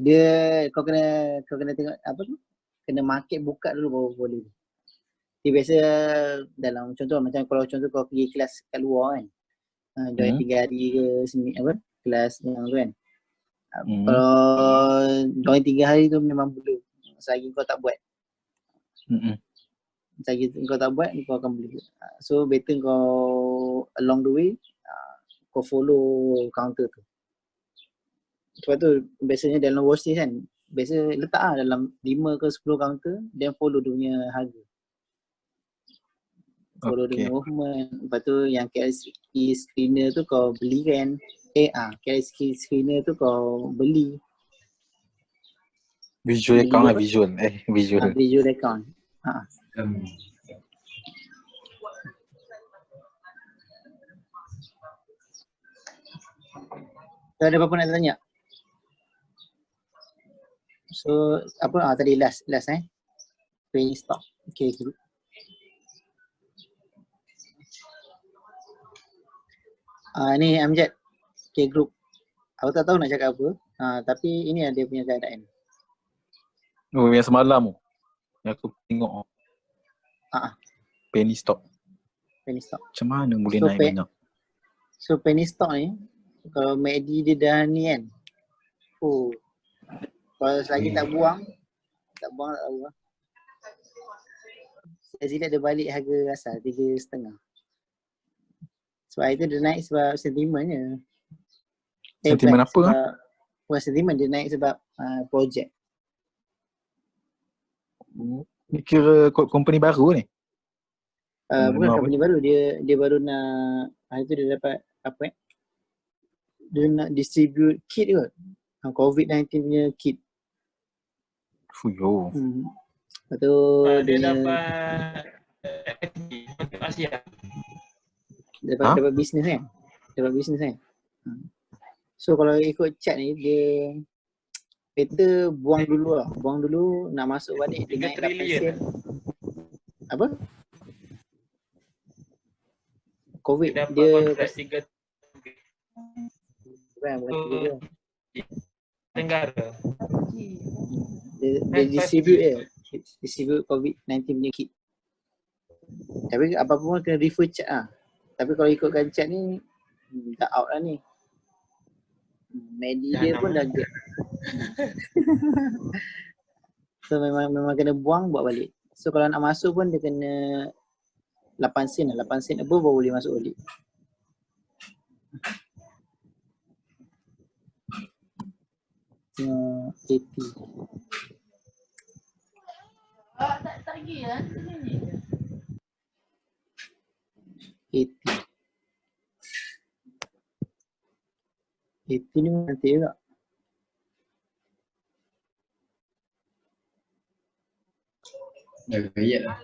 kau kena tengok apa tu? Kena market buka dulu baru boleh. Dia biasa dalam contoh macam kalau contoh kau pergi kelas kat luar kan. Join 3 hari ke kelas yang tu kan. Kalau join 3 hari tu memang boleh. Selagi kau tak buat. Selagi kau tak buat, kau akan boleh. So better kau along the way kau follow counter tu. Sebab tu biasanya dalam watch list kan, biasa letak dalam 5 ke 10 counter, then follow dia punya harga. Follow dia punya movement. Lepas tu yang KLC screener tu kau belikan. KLC screener tu kau beli. Visual account lah, visual. Visual account. So, ada apa-apa nak tanya? So apa tadi last penny stock. Okay, group. Ni Amjad. Okay, group. Aku tak tahu nak cakap apa. Tapi ini dia punya keadaan. Oh, yang semalam tu. Yang aku tengok. Penny stock. Macam mana boleh naik banyak? So penny stock ni kalau MACD dia dah ni kan. Kalau selagi tak buang. Saya dia balik harga asal 3.5. Sebab itu dia naik sebab sentimennya. Sentimen apa? Sentimen dia naik sebab projek. Ni kira company baru ni? Bukan company baru, dia baru nak hari tu dia dapat apa dia nak distribute kit kot. COVID-19 punya kit. Fuyo. Lepas tu dia dapat untuk Asia. Dapat bisnes kan? So kalau ikut chat ni dia better buang dulu nak masuk balik dia 3 trilion. Apa? COVID Dia dapat dia kontrak 3 bukan negara. Dia distribute COVID-19 punya kit. Tapi apa pun kena refer chat lah. Tapi kalau ikutkan chat ni dah out lah ni. Medi dia pun dah So memang kena buang, buat balik. So kalau nak masuk pun dia kena 8 sen lah. 8 sen above baru boleh masuk balik. Tengok 80. Tak lagi lah. 80. 80 ni nanti juga. Dah gayat lah.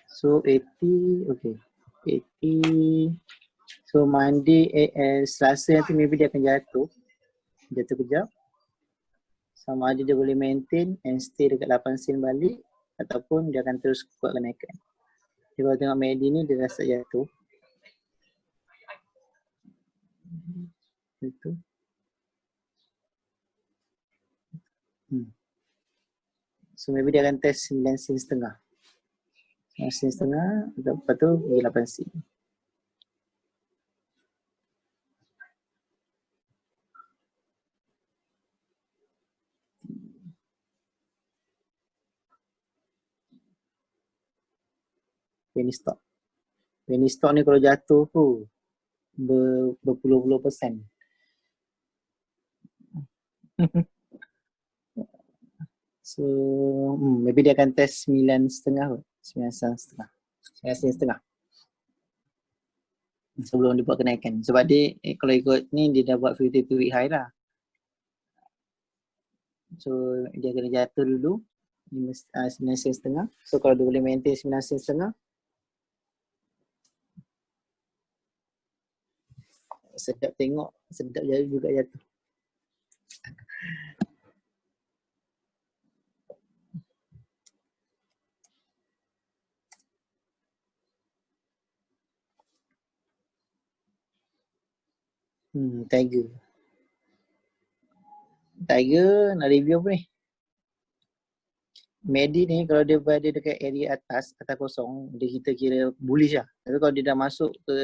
So 80, okay. 80. So Monday, Selasa nanti maybe dia akan jatuh kejap. Sama ada dia boleh maintain and stay dekat 8 sen balik ataupun dia akan terus kuat kenaikan. Jadi kalau tengok MACD ni dia rasa jatuh. Itu. So maybe dia akan test 9 sen setengah. 9 sen setengah, lepas tu pergi 8 sen. Penny stock. Penny stock ni kalau jatuh tu berpuluh-puluh persen. So maybe dia akan test 9.5 kot. 9.5. 9.5. Sebelum dia buat kenaikan. Sebab dia kalau ikut ni dia dah buat 52 week high lah. So dia kena jatuh dulu 9.5. So kalau dia boleh maintain 9.5, sedap tengok, sedap juga jatuh. Tiger nak review apa ni? MACD ni kalau dia berada dekat area atas kosong, kita kira bullish lah. Tapi kalau dia dah masuk ke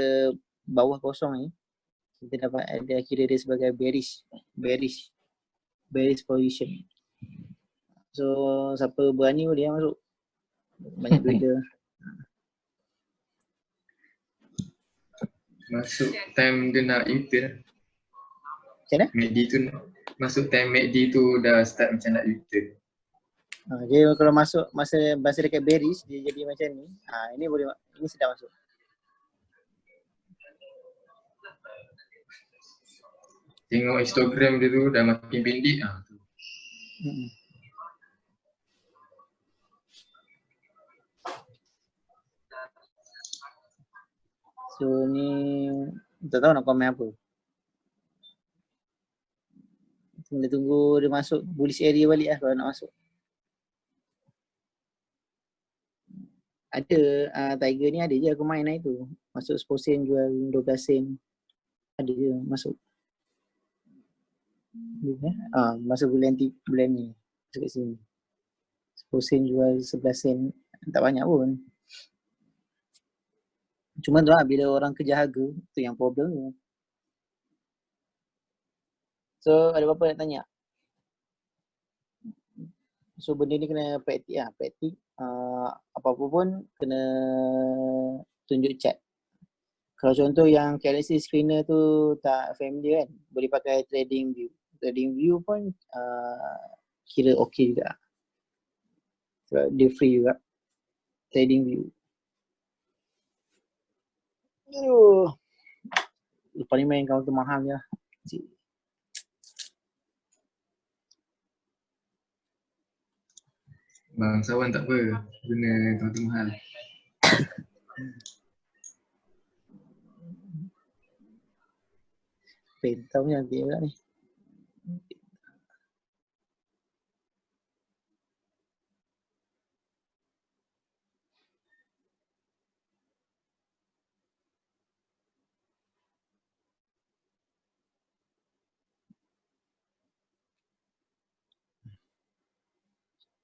bawah kosong ni, kita dapat ada kira dia sebagai bearish position. So siapa berani boleh masuk. Banyak duit dia. Masuk time dia nak U-turn. Macam mana? MACD tu masuk time MACD tu dah start macam nak U-turn. Dia kalau masuk masa dekat bearish dia jadi macam ni. Ini boleh, ini sedap masuk. Tengok histogram dia tu dah makin pendek tu. So ni tak tahu nak komen apa. Kena tunggu dia masuk bullish area balik lah kalau nak masuk. Ada Tiger ni ada je aku main hari tu. Masuk 10 sen jual 12 sen. Ada je masuk. Masuk bulan ni masuk kat sini. 10 sen jual 11 sen. Tak banyak pun. Cuma tu lah bila orang kejar harga tu yang problem tu. So ada apa-apa nak tanya? So benda ni kena praktik lah. Praktik apa-apa pun kena tunjuk chart. Kalau contoh yang currency screener tu tak familiar kan, boleh pakai trading view. Trading view pun kira okey juga. Sebab dia free juga. Trading view. Lepas ni main counter mahal je lah. Bangsawan tak apa, guna counter mahal. Pentau ni nanti juga ni.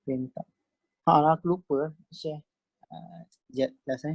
Pentau. Aku lupa share. Sekejap last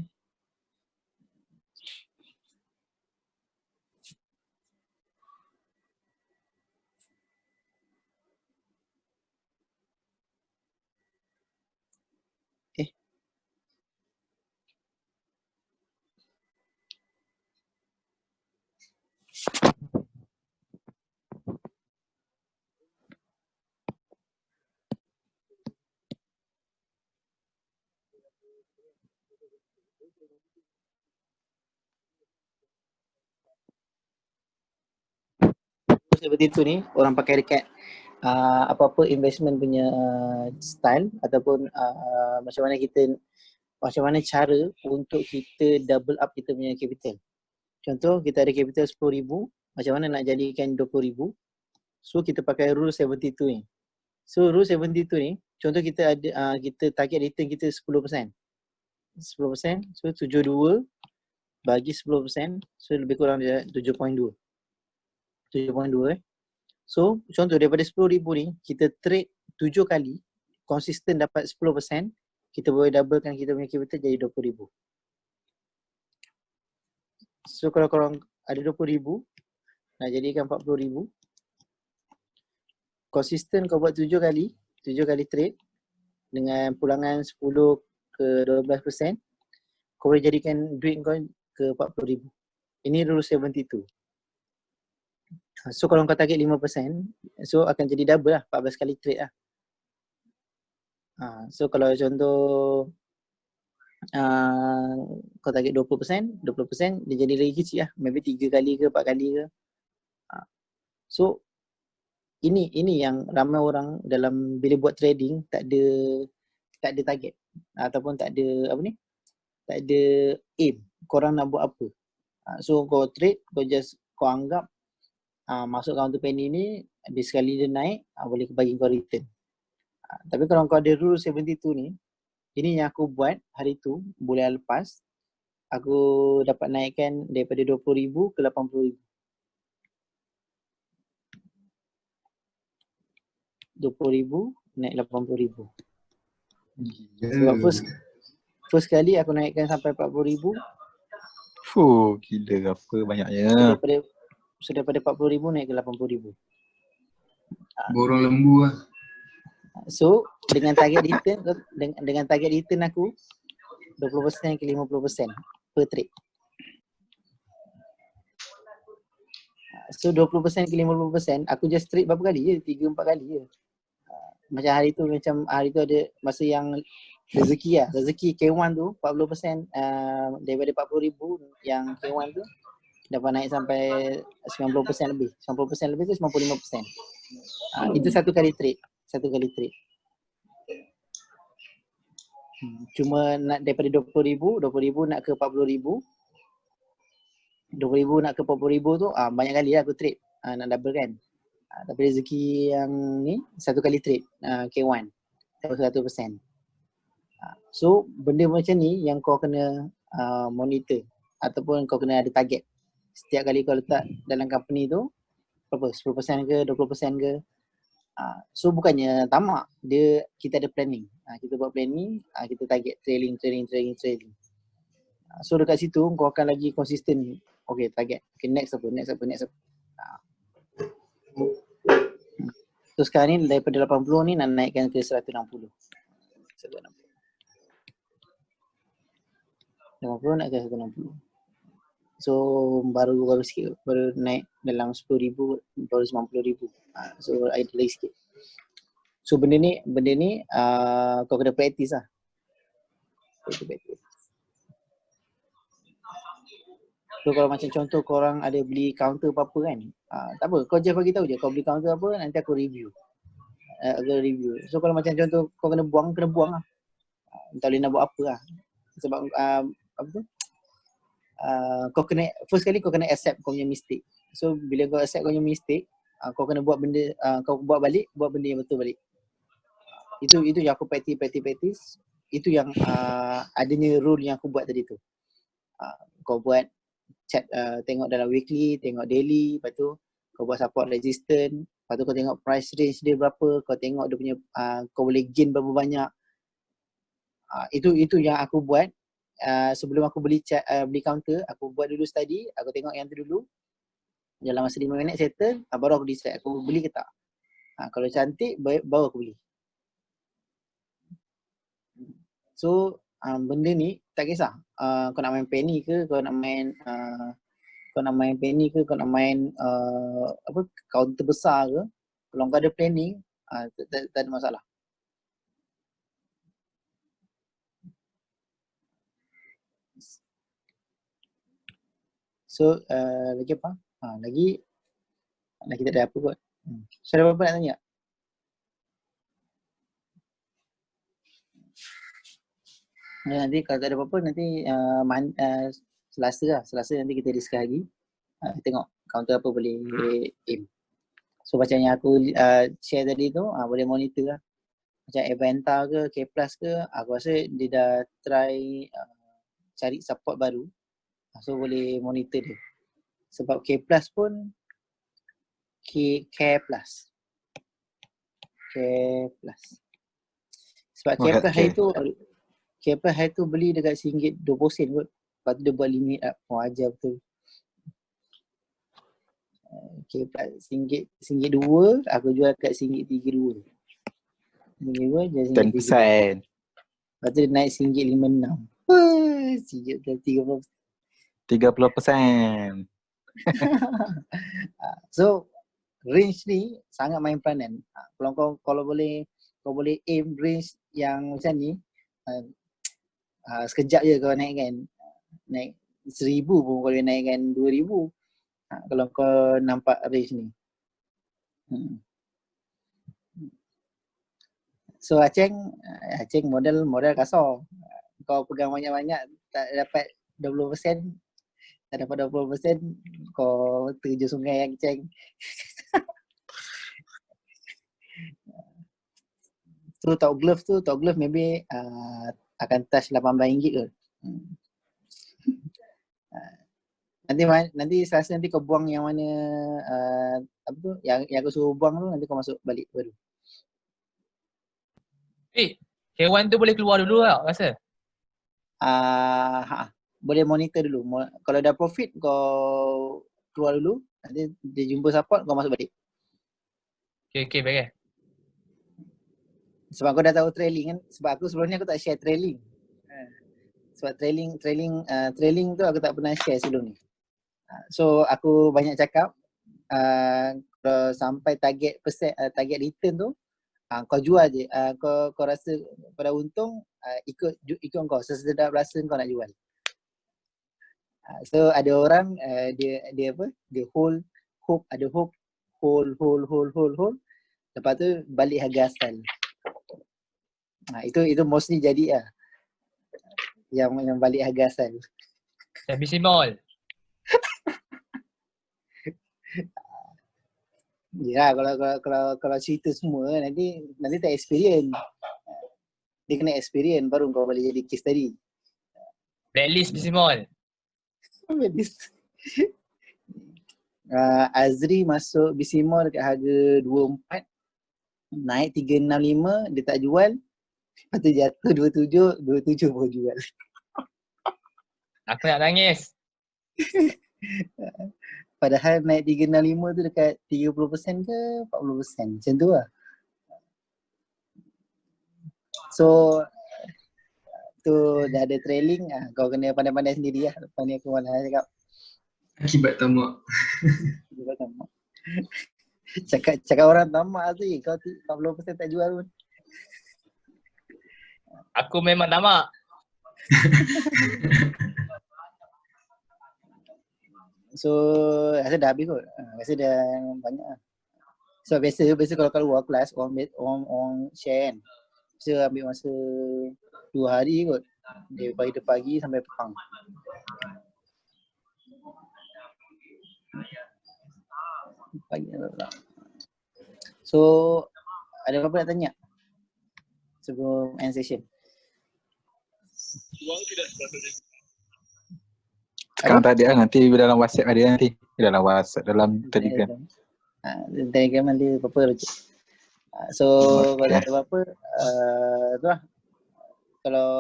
Seperti itu ni, orang pakai dekat apa-apa investment punya style ataupun macam mana cara untuk kita double up kita punya capital. Contoh kita ada capital 10,000, macam mana nak jadikan 20,000. So kita pakai rule 72 ni. So rule 72 ni, contoh kita ada kita target return kita 10%. 10%, so 72 bagi 10%, so lebih kurang dia 7.2. 7.2 So contoh daripada 10,000 ni, kita trade 7 kali, konsisten dapat 10%, kita boleh doublekan kita punya capital jadi 20,000. So kalau korang ada 20,000, nak jadikan 40,000, konsisten kau buat 7 kali trade dengan pulangan 10 ke 12%, kau boleh jadikan duit kau ke 40,000. Ini rule 72. So kalau kau target 5%, so akan jadi double lah, 14 kali trade lah. So kalau contoh kau target 20%, dia jadi lagi kecil lah, maybe 3 kali ke 4 kali ke. So ini yang ramai orang dalam bila buat trading tak ada target ataupun tak ada aim korang nak buat apa. So kau trade, kau anggap masuk counter penny ni dia sekali dia naik boleh bagi kau return. Tapi kalau kau ada rule 72 ni, ini yang aku buat hari tu bulan lepas, aku dapat naikkan daripada 20,000 ke 80,000. 20,000 naik 80,000. Sebab first kali aku naikkan sampai 40,000. Gila apa banyaknya. So daripada 40,000 naik ke 80,000. Borong lembu lah. So dengan target return aku 20% ke 50% per trade. So 20% ke 50% aku just trade berapa kali je? 3-4 kali je. Macam hari tu ada masa yang rezeki K1 tu 40% daripada 40,000 yang K1 tu dapat naik sampai 90% lebih. 90% lebih tu 95%. Itu satu kali trade. Cuma nak daripada 20,000 nak ke 40,000. 20,000 nak ke 40,000 tu banyak kali lah aku trade nak double kan. Tapi rezeki yang ni satu kali trade K1 100%. So benda macam ni yang kau kena monitor ataupun kau kena ada target. Setiap kali kau letak dalam company tu berapa, 10% ke 20% ke. So bukannya tamak, kita ada planning. Kita buat planning, kita target trailing. So dekat situ kau akan lagi konsisten. Okay, target. Okay, next apa. So sekarang ni daripada 80 ni nak naikkan ke 160. 80 nak ke 160. So baru sikit, baru naik dalam 10,000, baru 90,000. So ada lagi sikit. So benda ni kau kena practice lah. So kalau macam contoh korang ada beli counter apa-apa kan, tak apa, kau just bagi tahu je kau beli counter apa, nanti aku review. So kalau macam contoh kau kena buang lah. Tak boleh nak buat apa lah. Sebab kau kena, first kali kau kena accept kau punya mistake. So bila kau accept kau punya mistake, kau kena buat benda, kau buat benda yang betul balik. Itu yang aku practice. Itu yang adanya rule yang aku buat tadi tu. Kau buat chat, tengok dalam weekly, tengok daily, lepas tu kau buat support resistance, lepas tu kau tengok price range dia berapa, kau tengok dia punya kau boleh gain berapa banyak. Itu yang aku buat sebelum aku beli counter. Aku buat dulu study, aku tengok yang tu dulu, dalam masa 5 minit settle, baru aku decide aku beli ke tak. Kalau cantik baru aku beli. So benda ni tak kisah kau nak main penny ke, kau nak main counter besar ke, kalau kau ada planning tak ada masalah. So lagi apa? Lagi tak ada apa kot. So ada apa nak tanya? Nanti kalau tak ada apa-apa nanti Selasa nanti kita discuss lagi. Tengok counter apa boleh aim. So macam yang aku share tadi tu boleh monitor lah. Macam Aventa ke K Plus ke, aku rasa dia dah try cari support baru. So boleh monitor dia. Sebab K Plus pun K Plus. Sebab K Plus hari tu beli dekat RM1.20 kot. Lepas tu dia buat limit up. Ajar betul. K Plus RM1.02, aku jual kat RM1.32. RM1.32 jadi RM1.32. 10%. Lepas tu dia naik RM1.56. Wah, sijik dah 30%. 30%. So range ni sangat main peranan. Kalau boleh aim range yang macam ni, sekejap je kau naikkan. Naik 1,000 pun boleh naikkan 2,000. Kalau kau nampak range ni. So Aceng modal kasar. Kau pegang banyak-banyak tak dapat 20%, kau terjun sungai yang Aceng. So top glove maybe akan touch RM18 kot. Nanti Selasa nanti kau buang yang mana apa tu yang aku suruh buang tu, nanti kau masuk balik baru. K1 tu boleh keluar dulu tak rasa? Boleh monitor dulu. Kalau dah profit kau keluar dulu, nanti dia jumpa support kau masuk balik. Okay, baik. Sebab kau dah tahu trailing kan. Sebab aku sebelum ni aku tak share trailing. Sebab trailing tu aku tak pernah share sebelum ni. So aku banyak cakap kalau sampai target return tu kau jual je. Kau rasa kau dah untung, ikut kau sesedap rasa kau nak jual. So ada orang dia apa? Dia hold, lepas tu balik harga asal. Itu mostly jadi lah. Yang balik harga asal. BC Mall. Ya, kalau cerita semua nanti tak experience. Dia kena experience baru kau boleh jadi case tadi. Blacklist BC Mall. Azri masuk BC Mall dekat harga 24, naik 365, dia tak jual. Lepas tu jatuh 27 baru jual. Aku nak nangis. Padahal naik 365 tu dekat 30% ke 40%, macam tu lah. So tu dah ada trailing, kau kena pandai-pandai sendiri lah. Lepas ni aku malah cakap Akibat tamak. Cakap orang tamak tu, kau 40% tak jual pun. Aku memang tamak. So rasa dah habis kot. Rasa dah banyak lah. So biasa kalau keluar kelas orang share kan. So ambil masa 2 hari kot. Dari pagi sampai petang. So ada apa-apa nak tanya sebelum end session? Sekarang tak ada lah, nanti dalam WhatsApp ada nanti. Dalam WhatsApp, dalam Telegram. Telegram nanti apa-apa lagi. So kalau ada apa-apa tu lah. Kalau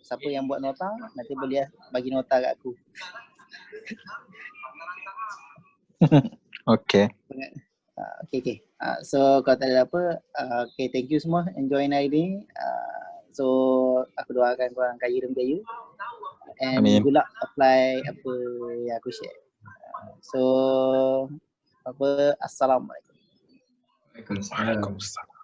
siapa yang buat nota nanti boleh bagi nota kat aku. Okay. Okay. So kalau tak ada apa, okay, thank you semua enjoy hari ni. So aku doakan korang kaya dan berjaya. And Amin. good luck apply apa yang aku share. So Assalamualaikum. Waalaikumsalam.